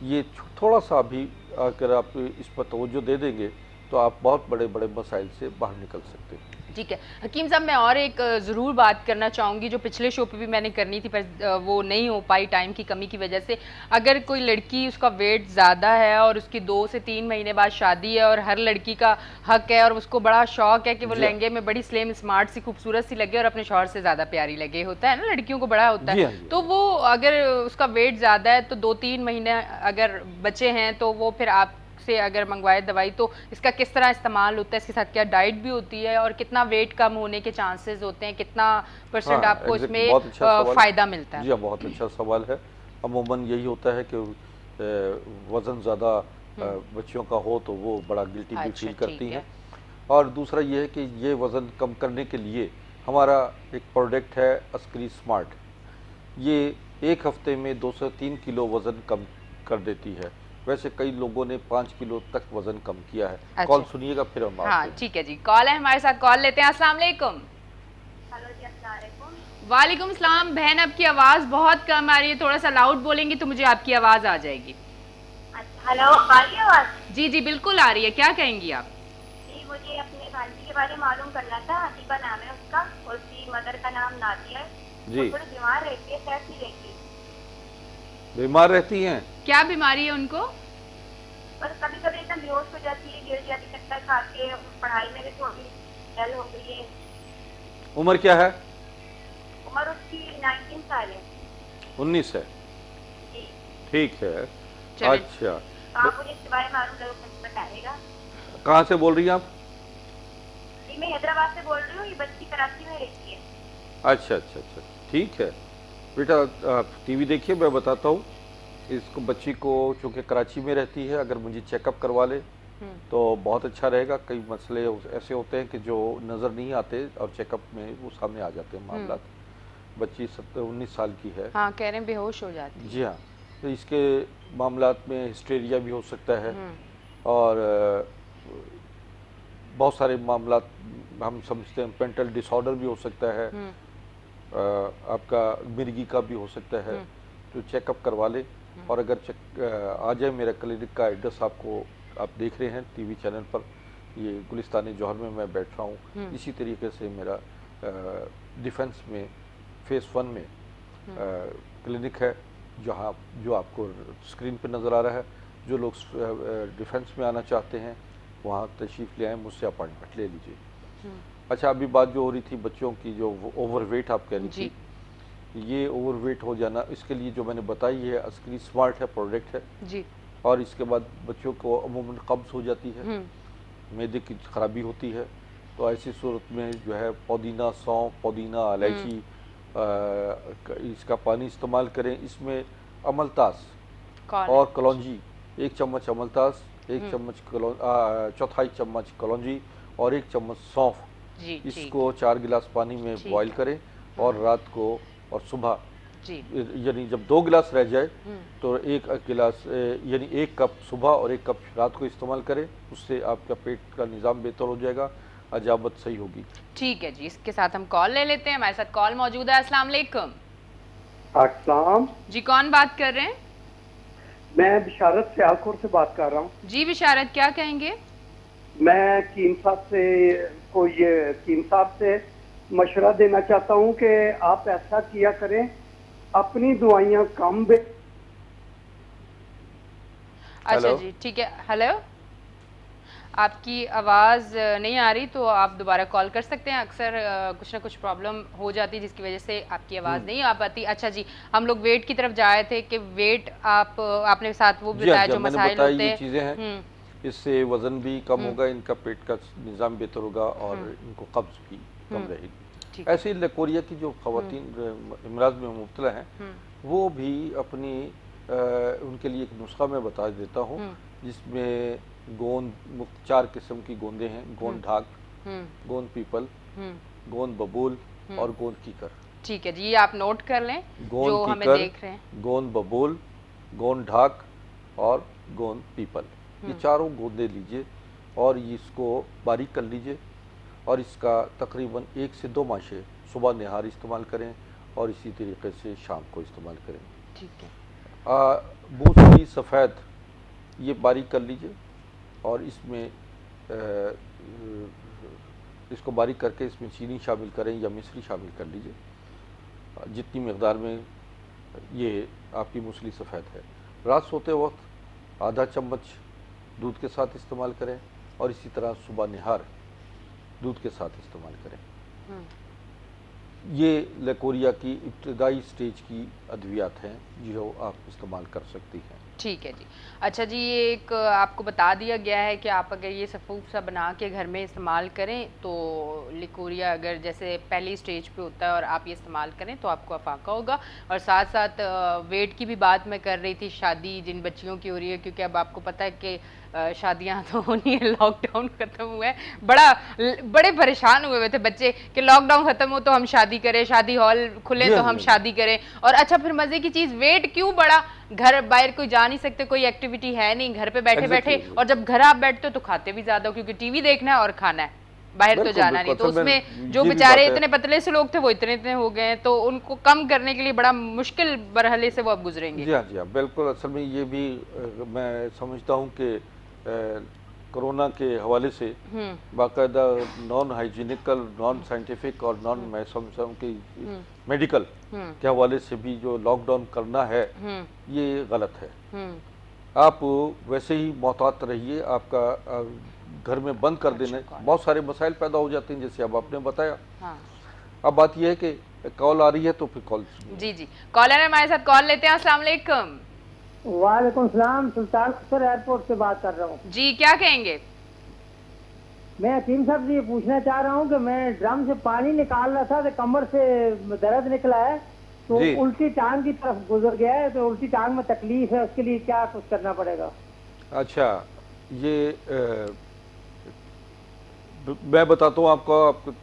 ये थोड़ा सा भी अगर आप इस पर तवज्जो दे देंगे तो आप बहुत बड़े बड़े मसाइल से बाहर निकल सकते हैं। ठीक है हकीम साहब, मैं और एक ज़रूर बात करना चाहूँगी जो पिछले शो पे भी मैंने करनी थी पर वो नहीं हो पाई टाइम की कमी की वजह से। अगर कोई लड़की, उसका वेट ज़्यादा है और उसकी 2 से 3 महीने बाद शादी है, और हर लड़की का हक है और उसको बड़ा शौक है कि वो लहंगे में बड़ी स्लिम स्मार्ट सी खूबसूरत सी लगे और अपने शौहर से ज़्यादा प्यारी लगे, होता है ना, लड़कियों को बड़ा होता है। तो वो अगर उसका वेट ज़्यादा है तो 2-3 महीने अगर बचे हैं तो वो फिर आप से अगर मंगवाए दवाई तो इसका किस तरह इस्तेमाल होता है, इसके साथ क्या डाइट भी होती है, और कितना वेट कम होने के चांसेस होते हैं, कितना % आपको इसमें फ़ायदा मिलता है? जी हाँ, बहुत अच्छा सवाल है। अमूमन यही होता है कि वज़न ज़्यादा बच्चियों का हो तो वो बड़ा गिल्टी भी फील करती हैं, और दूसरा ये है कि ये वज़न कम करने के लिए हमारा एक प्रोडक्ट है अस्करी स्मार्ट। ये 1 हफ्ते में 2 से 3 किलो वज़न कम कर देती है। वैसे कई लोगों ने 5 किलो तक वजन कम किया है। अच्छा। कॉल सुनिएगा फिर हम हाँ ठीक है जी, कॉल है हमारे साथ, कॉल लेते हैं। अस्सलाम वालेकुम। हेलो जी, अस्सलाम वालेकुम। वालेकुम सलाम। बहन, आपकी आवाज़ बहुत कम आ रही है, थोड़ा सा लाउड बोलेंगी तो मुझे आपकी आवाज़ आ जाएगी। हेलो, आ रही है आवाज़? जी जी बिल्कुल आ रही है, क्या कहेंगी आप? जी, मुझे अपने भांजी के बारे में मालूम करना था। अतीबा नाम है उसका, और उसकी मदर का नाम नादिया है। जी। थोड़ी बीमार रहती है, सेहत नहीं रहती। बीमार रहती हैं? क्या बीमारी है उनको? बस कभी कभी एकदम बेहोश हो जाती है, गिर जाती, चक्कर खा के। पढ़ाई में भी थोड़ी डल हो गई है। उम्र क्या है? उम्र उसकी 19 साल है। 19 है? जी। ठीक है। अच्छा, आप मुझे इसके बारे में मालूम करो, बताइएगा। कहाँ से बोल रही हैं आप? जी, मैं हैदराबाद से बोल रही हूँ, ये बच्ची कराची में रहती है। अच्छा अच्छा अच्छा, ठीक है बेटा, आप टीवी देखिए, मैं बताता हूँ इसको। बच्ची को चूँकि कराची में रहती है, अगर मुझे चेकअप करवा ले तो बहुत अच्छा रहेगा। कई मसले ऐसे होते हैं कि जो नज़र नहीं आते और चेकअप में वो सामने आ जाते हैं मामला। बच्ची 19 साल की है। हाँ, कह रहे हैं बेहोश हो जाती है। जी हाँ, तो इसके मामलात में हिस्टेरिया भी हो सकता है और बहुत सारे मामलात हम समझते हैं, मेंटल डिसऑर्डर भी हो सकता है, आपका मिर्गी का भी हो सकता है। तो चेकअप करवा ले। और अगर आ जाए, मेरा क्लिनिक का एड्रेस आपको, आप देख रहे हैं टीवी चैनल पर, ये गुलिस्तान जौहर में मैं बैठ रहा हूँ। इसी तरीके से मेरा डिफेंस में फेस 1 में क्लिनिक है, जहाँ जो आपको स्क्रीन पर नज़र आ रहा है। जो लोग डिफेंस में आना चाहते हैं वहाँ तशरीफ़ ले आएँ, मुझसे अपॉइंटमेंट ले लीजिए। अच्छा, अभी बात जो हो रही थी बच्चों की, जो ओवरवेट आप कह रही थी, ये ओवरवेट हो जाना, इसके लिए जो मैंने बताई है अस्करी स्मार्ट है प्रोडक्ट है जी। और इसके बाद बच्चों को अमूमन कब्ज़ हो जाती है, मैदे की खराबी होती है। तो ऐसी सूरत में जो है पुदीना, सौंफ, पुदीना, इलायची, इसका पानी इस्तेमाल करें। इसमें अमलतास और कलौंजी, 1 चम्मच अमलतास, 1 चम्मच चौथाई चम्मच कलौंजी और 1 चम्मच सौंफ, इसको 4 गिलास पानी में बॉईल करें और रात को और सुबह, यानी जब 2 गिलास रह जाए तो 1 गिलास यानी 1 कप सुबह और 1 कप रात को इस्तेमाल करें। उससे आपका पेट का निज़ाम बेहतर हो जाएगा, अजाबत सही होगी। ठीक है जी, इसके साथ हम कॉल ले लेते हैं। हमारे साथ कॉल मौजूद है। अस्सलाम वालेकुम। अस्सलाम जी, कौन बात कर रहे हैं? मैं बिशारत सियालकोट से बात कर रहा हूँ। जी बिशारत, क्या कहेंगे? मैं कीम साहब से मशवरा देना चाहता हूँ कि आप ऐसा किया करें, अपनी दवाइयाँ कम अच्छा जी, ठीक है। हेलो, आपकी आवाज़ नहीं आ रही, तो आप दोबारा कॉल कर सकते हैं। अक्सर कुछ ना कुछ प्रॉब्लम हो जाती है जिसकी वजह से आपकी आवाज़ नहीं आ पाती। अच्छा जी, हम लोग वेट की तरफ जा रहे थे कि वेट आपने साथ वो बताया जो मसाइल होते हैं, चीज़ें हैं, इससे वज़न भी कम होगा, इनका पेट का निज़ाम बेहतर होगा और इनको कब्ज़ भी कम रहेगी। ऐसे ही लकोरिया की जो ख़वातीन इमराज में मुब्तला हैं, वो भी अपनी उनके लिए एक नुस्खा मैं बता देता हूँ, जिसमें गोंद 4 किस्म की गोंदे हैं। गोंद ढाक, गोंद पीपल, गोंद बबूल और गोंद कीकर। ठीक है जी, ये आप नोट कर लें जो हमें देख रहे हैं। गोंद बबूल, गोंद ढाक और गोंद पीपल, ये चारों गोंदे लीजिए और इसको बारीक कर लीजिए और इसका तकरीबन 1 से 2 माशे सुबह निहार इस्तेमाल करें और इसी तरीके से शाम को इस्तेमाल करें। ठीक है। मूसली सफ़ेद ये बारीक कर लीजिए और इसमें इसको बारीक करके इसमें चीनी शामिल करें या मिश्री शामिल कर लीजिए, जितनी मकदार में ये आपकी मूसली सफ़ेद है। रात सोते वक्त आधा चम्मच दूध के साथ इस्तेमाल करें और इसी तरह सुबह निहार दूध के साथ इस्तेमाल करें। ये लकोरिया की इब्तदाई स्टेज की अद्वियात हैं जो आप इस्तेमाल कर सकती हैं। ठीक है जी। अच्छा जी, ये एक आपको बता दिया गया है कि आप अगर ये सफ़ूफ सा बना के घर में इस्तेमाल करें तो लिकोरिया अगर जैसे पहली स्टेज पे होता है और आप ये इस्तेमाल करें तो आपको अफाका होगा। और साथ साथ वेट की भी बात मैं कर रही थी, शादी जिन बच्चियों की हो रही है, क्योंकि अब आपको पता है कि शादियां तो होनी है, लॉकडाउन ख़त्म हुआ है, बड़े परेशान हुए थे बच्चे कि लॉकडाउन ख़त्म हो तो हम शादी करें, शादी हॉल खुले तो हम शादी करें। और अच्छा, फिर मज़े की चीज़, वेट क्यों बढ़ा, घर बाहर कोई जा नहीं सकते, कोई एक्टिविटी है नहीं, घर पे बैठे बैठे, और जब घर आप बैठते हो तो खाते भी ज़्यादा हो क्योंकि टीवी देखना है और खाना है, बाहर तो जाना नहीं। तो उसमें जो बेचारे इतने पतले से लोग थे वो इतने हो गए हैं, तो उनको कम करने के लिए बड़ा मुश्किल बरहले से वो अब गुजरेंगे। जी हाँ बिल्कुल। असल में ये भी मैं समझता हूँ कि कोरोना के हवाले से बाकायदा नॉन हाइजीनिकल, नॉन साइंटिफिक और नॉन, मैं समझता हूँ कि मेडिकल के हवाले से भी जो लॉकडाउन करना है ये गलत है। आप वैसे ही मोहतात रहिए, आपका घर में बंद कर देने बहुत सारे मसाइल पैदा हो जाते हैं, जैसे अब आपने बताया। अब बात यह है कि कॉल आ रही है तो फिर कॉल। जी जी, कॉलर है हमारे साथ, कॉल लेते हैं। अस्सलाम वालेकुम। वालेकुम सलाम, सुल्तानपुर एयरपोर्ट से बात कर रहा हूँ। जी, क्या कहेंगे? मैं हकीम साहब से ये पूछना चाह रहा हूँ कि मैं ड्रम से पानी निकाल रहा था तो कमर से दर्द निकला है, तो उल्टी टांग की तरफ गुजर गया है, तो उल्टी टांग में तकलीफ है, उसके लिए क्या कुछ करना पड़ेगा? अच्छा, ये मैं बताता हूँ आपको। आप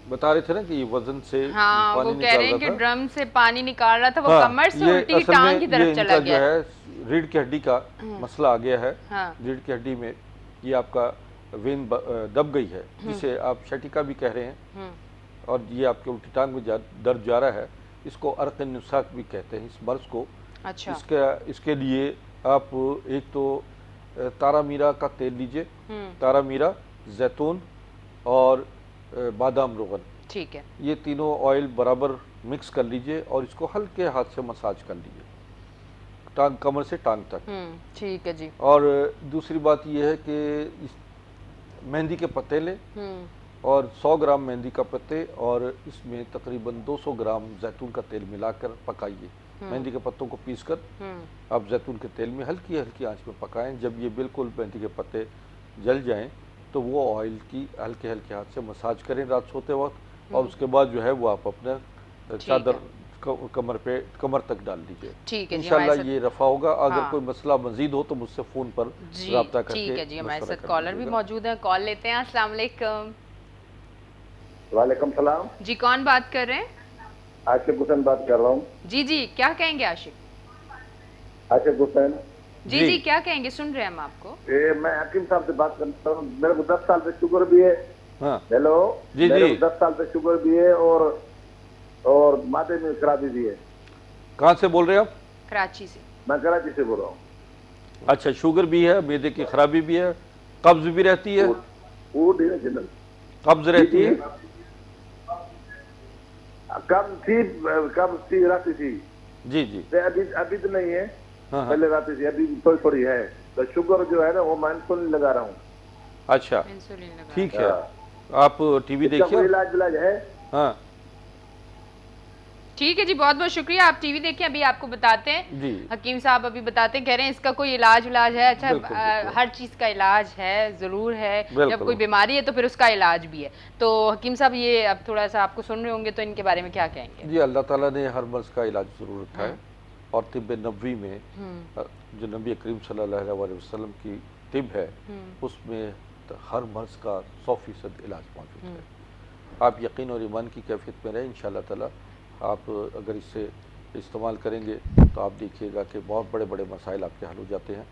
बता रहे थे ना कि ये वजन से हाँ, पानी वो कह रहे हैं कि ड्रम से पानी निकाल रहा था, वो हाँ, कमर से उल्टी टांग की तरफ चला गया जो है रीढ़ की हड्डी का मसला आ गया है। हाँ। रीढ़ की हड्डी में ये आपका वेन दब गई है, जिसे आप शटिका भी कह रहे हैं, और ये आपके उल्टी टांग में दर्द जा रहा है। इसको अर्क नुसाक भी कहते हैं इस मर्ज को। अच्छा। इसके लिए आप एक तो तारा मीरा का तेल लीजिए, तारा मीरा, जैतून और बादाम रोगन, ठीक है, ये तीनों ऑयल बराबर मिक्स कर लीजिए और इसको हल्के हाथ से मसाज कर लीजिए टांग, कमर से टांग तक। ठीक है जी। और दूसरी बात ये है कि मेहंदी के पत्ते लें और 100 ग्राम मेहंदी का पत्ते और इसमें तकरीबन 200 ग्राम जैतून का तेल मिलाकर पकाइए। मेहंदी के पत्तों को पीसकर आप जैतून के तेल में हल्की हल्की आंच में पकाएं। जब ये बिल्कुल मेहंदी के पत्ते जल जाएं तो वो ऑयल की हल्के हल्के हाथ से मसाज करें रात सोते वक्त, और उसके बाद जो है वो आप अपना चादर कमर तक डाल दीजिए। ठीक है, इंशाल्लाह ये रफा होगा। अगर कोई मसला मजीद हो तो मुझसे फोन पर राब्ता करके। ठीक है जी, हमारे साथ कॉलर भी मौजूद है, कॉल लेते हैं। अस्सलाम वालेकुम। वालेकुम सलाम जी, कौन बात कर रहे हैं? आशिक हुसैन बात कर रहा हूँ। जी जी, क्या कहेंगे आशिक? आशिक हुसैन। जी जी, क्या कहेंगे? सुन रहे हैं हम आपको। मैं हकीम साहब से बात करता हूँ। मेरे को 10 साल से शुगर भी है। हाँ। हेलो जी मेरे जी, को 10 साल से शुगर भी है और माथे में खराबी भी है। कहाँ से बोल रहे हैं आप? कराची से। मैं कराची से बोल रहा हूँ। अच्छा, शुगर भी है, मैदे की खराबी भी है, कब्ज भी रहती है? कब्ज रहती है? कब थी राती थी। जी जी, अभी तो नहीं है। हाँ। पहले राती थी, अभी थोड़ी थोड़ी है। तो शुगर जो है ना वो मैं इंसुलिन लगा रहा हूँ। अच्छा, ठीक है। आप टीवी देखिए। इलाज है? हाँ ठीक है जी, बहुत बहुत शुक्रिया। आप टीवी देखें, अभी आपको बताते हैं जी। हकीम साहब अभी बताते हैं, कह रहे हैं इसका कोई इलाज है। अच्छा, बिल्कुल, बिल्कुल। हर चीज़ का इलाज है, ज़रूर है। बिल्कुल। जब कोई बीमारी है तो फिर उसका इलाज भी है। तो हकीम साहब ये अब थोड़ा सा आपको सुन रहे होंगे, तो इनके बारे में क्या कहेंगे? जी, अल्लाह ताला ने हर मर्ज का इलाज ज़रूर रखा है, और तिब्ब नबवी में जो नबी करीम सल्लल्लाहु अलैहि वसल्लम की तिब है उसमें हर मर्ज का 100% इलाज मौजूद है। आप यकीन और ईमान की कैफियत में रहें, इंशाअल्लाह ताला आप अगर इससे इस्तेमाल करेंगे तो आप देखिएगा कि बहुत बड़े बड़े मसाइल आपके हल हो जाते हैं।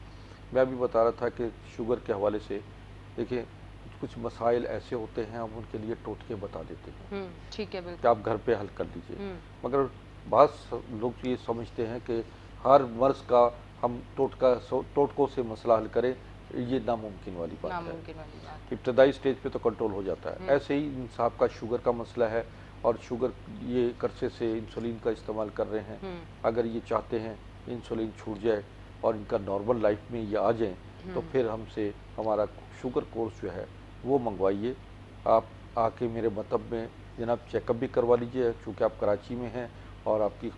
मैं अभी बता रहा था कि शुगर के हवाले से देखिए, कुछ मसाइल ऐसे होते हैं हम उनके लिए टोटके बता देते हैं, ठीक है, बिल्कुल, कि आप घर पे हल कर लीजिए। मगर बहुत लोग ये समझते हैं कि हर मर्ज का हम टोटकों से मसला हल करें, ये नामुमकिन वाली बात है। इब्तदाई स्टेज पे तो कंट्रोल हो जाता है। ऐसे ही इन साहब का शुगर का मसला है, और शुगर ये करसे से इंसुलिन का इस्तेमाल कर रहे हैं। अगर ये चाहते हैं इंसुलिन छूट जाए और इनका नॉर्मल लाइफ में ये आ जाए, तो फिर हमसे हमारा शुगर कोर्स जो है वो मंगवाइए। आप आके मेरे मतलब में जनाब चेकअप भी करवा लीजिए, चूँकि आप कराची में हैं और आपकी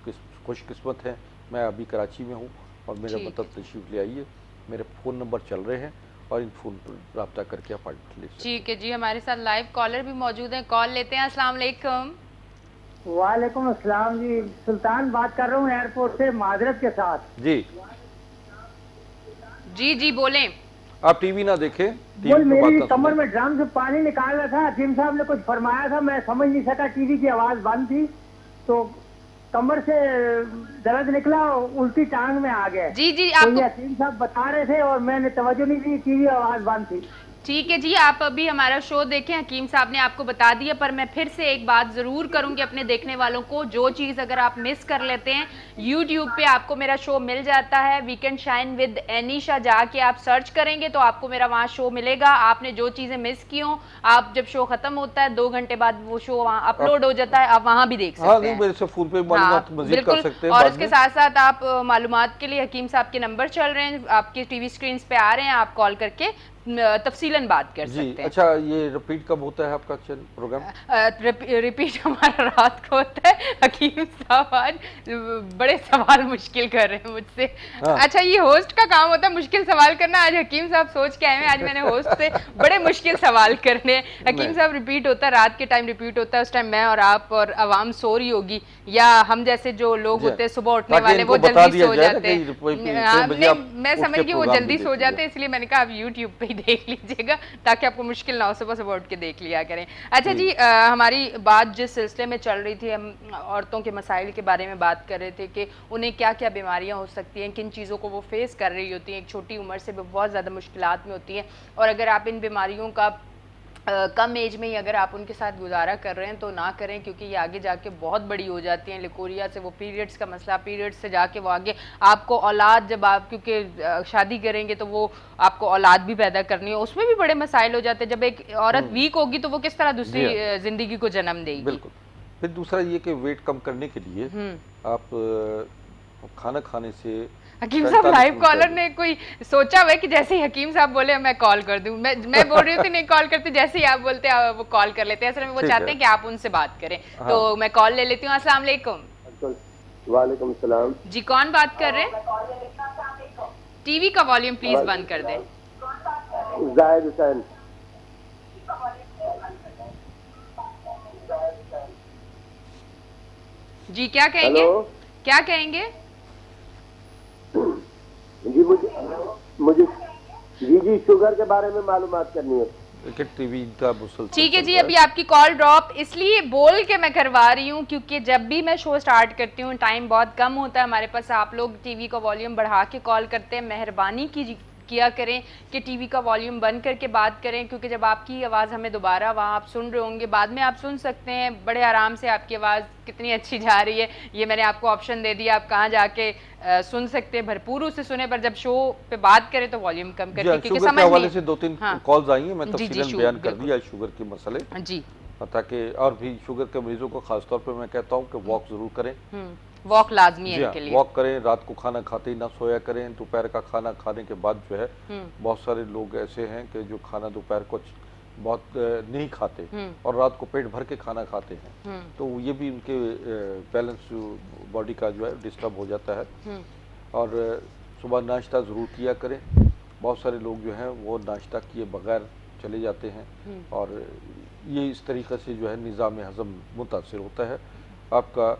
खुशकिस्मत है। मैं अभी कराची में हूँ और मेरे मतलब तशरीफ़ ले आइए। मेरे फ़ोन नंबर चल रहे हैं और इन फ़ोन पर रब्ता करके अपॉइंटमेंट ले सकते हैं। ठीक है जी, हमारे साथ लाइव कॉलर भी मौजूद हैं, कॉल लेते हैं। अस्सलाम वालेकुम। वालेकुम अस्सलाम जी, सुल्तान बात कर रहा हूँ एयरपोर्ट से, माजरत के साथ। जी जी जी, बोलें। आप टीवी ना देखें। मेरी कमर में ड्रम से पानी निकाल रहा था, हकीम साहब ने कुछ फरमाया था, मैं समझ नहीं सका, टीवी की आवाज बंद थी, तो कमर से दर्द निकला, उल्टी टांग में आ गया। जी जी, तो ये हकीम साहब बता रहे थे और मैंने तवज्जो नहीं दी, टीवी आवाज बंद थी। ठीक है जी, आप अभी हमारा शो देखें, हकीम साहब ने आपको बता दिया, पर मैं फिर से एक बात ज़रूर करूंगी अपने देखने वालों को, जो चीज़ अगर आप मिस कर लेते हैं, यूट्यूब पे आपको मेरा शो मिल जाता है, वीकेंड शाइन विद एनीशा, जाके आप सर्च करेंगे तो आपको मेरा वहाँ शो मिलेगा। आपने जो चीज़ें मिस की हों, आप जब शो ख़त्म होता है 2 घंटे बाद वो शो वहाँ अपलोड हो जाता है, आप वहाँ भी देख सकते हैं। मेरे से फोन पे मालूमात मज़ीद कर सकते हैं। और इसके साथ साथ आप मालूमात के लिए हकीम साहब के नंबर चल रहे हैं, आपके टीवी स्क्रीन पे आ रहे हैं, आप कॉल करके तफसीलन बात कर जी। सकते हैं। अच्छा, ये रिपीट कब होता है आपका प्रोग्राम? रिपीट हमारा रात को होता है। हकीम साहब आज बड़े सवाल मुश्किल कर रहे हैं मुझसे। हाँ। अच्छा, ये होस्ट का काम होता है मुश्किल सवाल करना। आज हकीम साहब सोच के आए हैं, आज मैंने होस्ट से बड़े मुश्किल सवाल करने हैं। हकीम साहब, रिपीट होता है, रात के टाइम रिपीट होता है, उस टाइम मैं और आप और आवाम सो रही होगी, या हम जैसे जो लोग होते हैं सुबह उठने वाले वो जल्दी सो जाते हैं। मैं समझ गई वो जल्दी सो जाते हैं, इसलिए मैंने कहा आप यूट्यूब पे ही देख लीजिएगा ताकि आपको मुश्किल ना हो, सुबह सुबह उठ के देख लिया करें। अच्छा जी, हमारी बात जिस सिलसिले में चल रही थी, हम औरतों के मसाइल के बारे में बात कर रहे थे कि उन्हें क्या क्या बीमारियां हो सकती हैं, किन चीज़ों को वो फेस कर रही होती हैं, एक छोटी उम्र से वो बहुत ज़्यादा मुश्किलात में होती हैं, और अगर आप इन बीमारियों का कम एज में ही अगर आप उनके साथ गुजारा कर रहे हैं तो ना करें, क्योंकि ये आगे जाके बहुत बड़ी हो जाती हैं। लिकोरिया से वो पीरियड्स का मसला, पीरियड्स से जाके वो आगे आपको औलाद, जब आप क्योंकि शादी करेंगे तो वो आपको औलाद भी पैदा करनी है, उसमें भी बड़े मसाइल हो जाते हैं। जब एक औरत वीक होगी तो वो किस तरह दूसरी जिंदगी को जन्म देगी। बिल्कुल। फिर दूसरा ये कि वेट कम करने के लिए आप खाना खाने से हकीम साहब, लाइव कॉलर ने कोई सोचा हुआ है कि जैसे ही हकीम साहब बोले मैं कॉल कर दूं। मैं बोल रही थी नहीं कॉल करते, जैसे ही आप बोलते हैं वो कॉल कर लेते हैं। असल में वो चाहते हैं कि आप उनसे बात करें। हाँ। तो मैं कॉल ले लेती हूँ। अस्सलाम वालेकुम। वालेकुम सलाम जी, कौन बात कर रहे हैं? टीवी का वॉल्यूम प्लीज बंद कर दें। जाहिद हुसैन। जी, क्या कहेंगे? क्या कहेंगे? जी मुझे जी शुगर के बारे में मालूमात करनी है। टीवी का मुसलसल। ठीक है जी, अभी आपकी कॉल ड्रॉप इसलिए बोल के मैं करवा रही हूँ क्योंकि जब भी मैं शो स्टार्ट करती हूँ टाइम बहुत कम होता है हमारे पास। आप लोग टीवी का वॉल्यूम बढ़ा के कॉल करते हैं, मेहरबानी किया करें कि टीवी का वॉल्यूम बंद करके बात करें, क्योंकि जब आपकी आवाज़ हमें दोबारा वहाँ आप सुन रहे होंगे, बाद में आप सुन सकते हैं बड़े आराम से आपकी आवाज़ कितनी अच्छी जा रही है। ये मैंने आपको ऑप्शन दे दिया, आप कहाँ जाके सुन सकते हैं, भरपूर उसे सुने, पर जब शो पे बात करें तो वॉल्यूम कम करके, क्योंकि समझ हवाले से 2-3 कॉल्स आई हैं, मैं तफसीलन बयान कर दिया शुगर के मसले जी, ताकि और भी शुगर के मरीजों को खासतौर पर मैं कहता हूँ कि वॉक जरूर करें। वॉक लाजमी है इनके लिए। वॉक करें, रात को खाना खाते ही ना सोया करें। दोपहर का खाना खाने के बाद जो है बहुत सारे लोग ऐसे हैं कि जो खाना दोपहर को बहुत नहीं खाते और रात को पेट भर के खाना खाते हैं, तो ये भी उनके बैलेंस बॉडी का जो है डिस्टर्ब हो जाता है। और सुबह नाश्ता ज़रूर किया करें। बहुत सारे लोग जो हैं वो नाश्ता किए बगैर चले जाते हैं और ये इस तरीक़े से जो है निज़ाम हज़म मुतासर होता है। आपका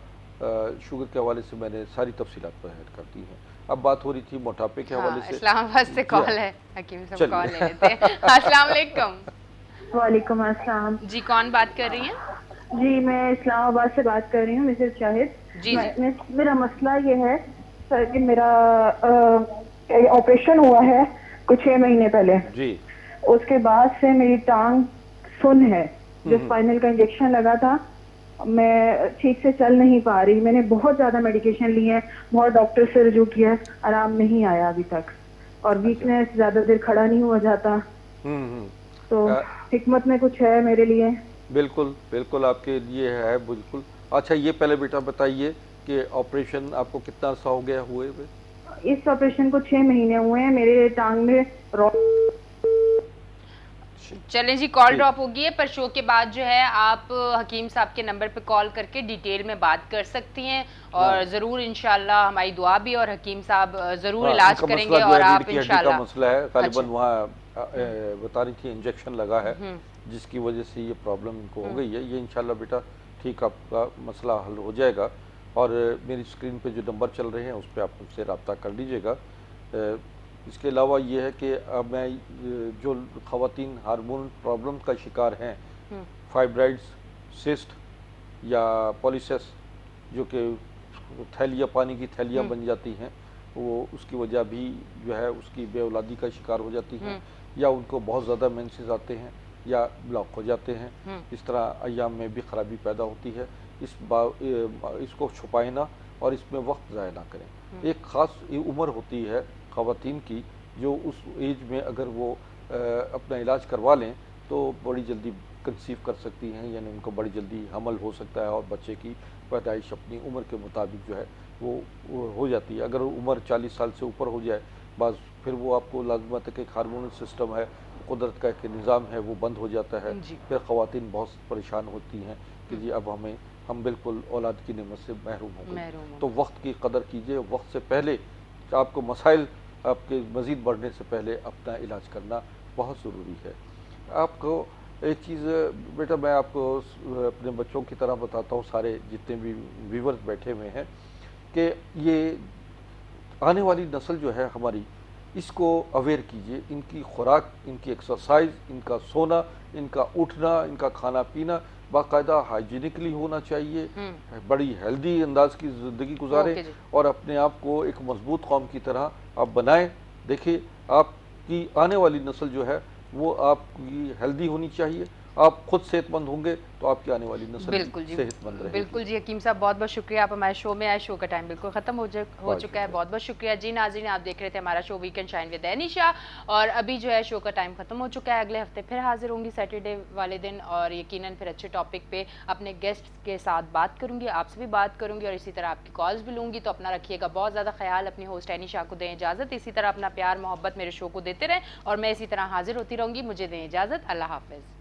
शुगर के हवाले से मैंने सारी तफसीलात बयान कर दी हैं। अब बात हो रही थी मोटापे के हवाले से। इस्लामाबाद से कॉल है, हकीम साहब कॉल ले लेते हैं। अस्सलाम वालेकुम। वालेकुम अस्सलाम। जी, कौन बात कर रही हैं? जी, मैं इस्लामाबाद से बात कर रही हूँ, मिसेस शाहिद। जी, मेरा मसला ये है सर कि मेरा ऑपरेशन हुआ है कुछ 6 महीने पहले जी। उसके बाद से मेरी टांग सुन है, जो स्पाइनल का इंजेक्शन लगा था, मैं ठीक से चल नहीं पा रही। मैंने बहुत ज्यादा मेडिकेशन ली है, बहुत डॉक्टर से रुजू किया, आराम नहीं आया अभी तक, और वीकनेस, ज्यादा देर खड़ा नहीं हुआ जाता। तो हिकमत में कुछ है मेरे लिए? बिल्कुल बिल्कुल आपके लिए है, बिल्कुल। अच्छा, ये पहले बेटा बताइए कि ऑपरेशन आपको कितना अर्सा हो गया हुए? इस ऑपरेशन को 6 महीने हुए हैं। मेरे टांग में चलें जी, कॉल ड्रॉप हो गई है, पर शो के बाद जो है आप हकीम साहब के नंबर पे कॉल करके डिटेल में बात कर सकती हैं और ज़रूर इंशाल्लाह हमारी दुआ भी और हकीम साहब ज़रूर इलाज करेंगे। और आप इंशाल्लाह मसला है गालिबन वहाँ बता रही थी इंजेक्शन लगा है जिसकी वजह से ये प्रॉब्लम इनको हो गई है। ये इंशाल्लाह बेटा ठीक आपका मसला हल हो जाएगा। और मेरी स्क्रीन पे जो नंबर चल रहे हैं उस पर आप मुझसे रब्ता कर लीजिएगा। इसके अलावा ये है कि अब मैं जो ख़वातीन हार्मोन प्रॉब्लम का शिकार हैं, फाइब्राइड्स, सिस्ट या पॉलीसिस, जो कि थैलियाँ, पानी की थैलियाँ बन जाती हैं, वो उसकी वजह भी जो है उसकी बेऔलादी का शिकार हो जाती हैं, या उनको बहुत ज़्यादा मेंसेस आते हैं या ब्लॉक हो जाते हैं। इस तरह अय्याम में भी ख़राबी पैदा होती है। इसको छुपाए ना और इसमें वक्त ज़ाया ना करें। एक ख़ास उम्र होती है ख़वातीन की, जो उस एज में अगर वो अपना इलाज करवा लें तो बड़ी जल्दी कंसीव कर सकती हैं, यानी उनको बड़ी जल्दी हमल हो सकता है और बच्चे की पैदाइश अपनी उम्र के मुताबिक जो है वो हो जाती है। अगर उम्र 40 साल से ऊपर हो जाए बाज़, फिर वो आपको लाजमत है कि हार्मोनल सिस्टम है, कुदरत का एक निज़ाम है वो बंद हो जाता है। जी। फिर ख़वातीन बहुत परेशान होती हैं कि जी अब हम बिल्कुल औलाद की नेमत से महरूम हो गए। तो वक्त की कदर कीजिए, वक्त से पहले आपको मसाइल आपके मज़ीद बढ़ने से पहले अपना इलाज करना बहुत ज़रूरी है। आपको एक चीज़ बेटा मैं आपको अपने बच्चों की तरह बताता हूँ, सारे जितने भी व्यूवर्स बैठे हुए हैं, कि ये आने वाली नस्ल जो है हमारी, इसको अवेयर कीजिए। इनकी खुराक, इनकी एक्सरसाइज, इनका सोना, इनका उठना, इनका खाना पीना बाकायदा हाइजीनिकली होना चाहिए, बड़ी हेल्दी अंदाज की ज़िंदगी गुजारें और अपने आप को एक मजबूत कौम की तरह आप बनाएं। देखिए आपकी आने वाली नस्ल जो है वो आपकी हेल्दी होनी चाहिए। आप खुद सेहतमंद होंगे तो आपकी आने वाली नस्ल बिल्कुल जी, सेहतमंद रहेगी। बिल्कुल जी। हकीम साहब बहुत बहुत शुक्रिया, आप हमारे शो में आए। शो का टाइम बिल्कुल खत्म हो चुका है। बहुत बहुत शुक्रिया जी। नाज़रीन, आप देख रहे थे हमारा show weekend shine with Anisha, और अभी जो है शो का टाइम खत्म हो चुका है। अगले हफ्ते फिर हाजिर होंगी सैटरडे वाले दिन, और यकीनन फिर अच्छे टॉपिक पे अपने गेस्ट के साथ बात करूंगी, आपसे भी बात करूंगी, और इसी तरह आपकी कॉल्स भी लूंगी। तो अपना रखिएगा बहुत ज़्यादा ख्याल। अपनी होस्ट एनिशा को दें इजाज़त। इसी तरह अपना प्यार मोहब्बत मेरे शो को देते रहें, और मैं इसी तरह हाजिर होती रहूँगी। मुझे दें इजाज़त। अल्लाह हाफ़िज़।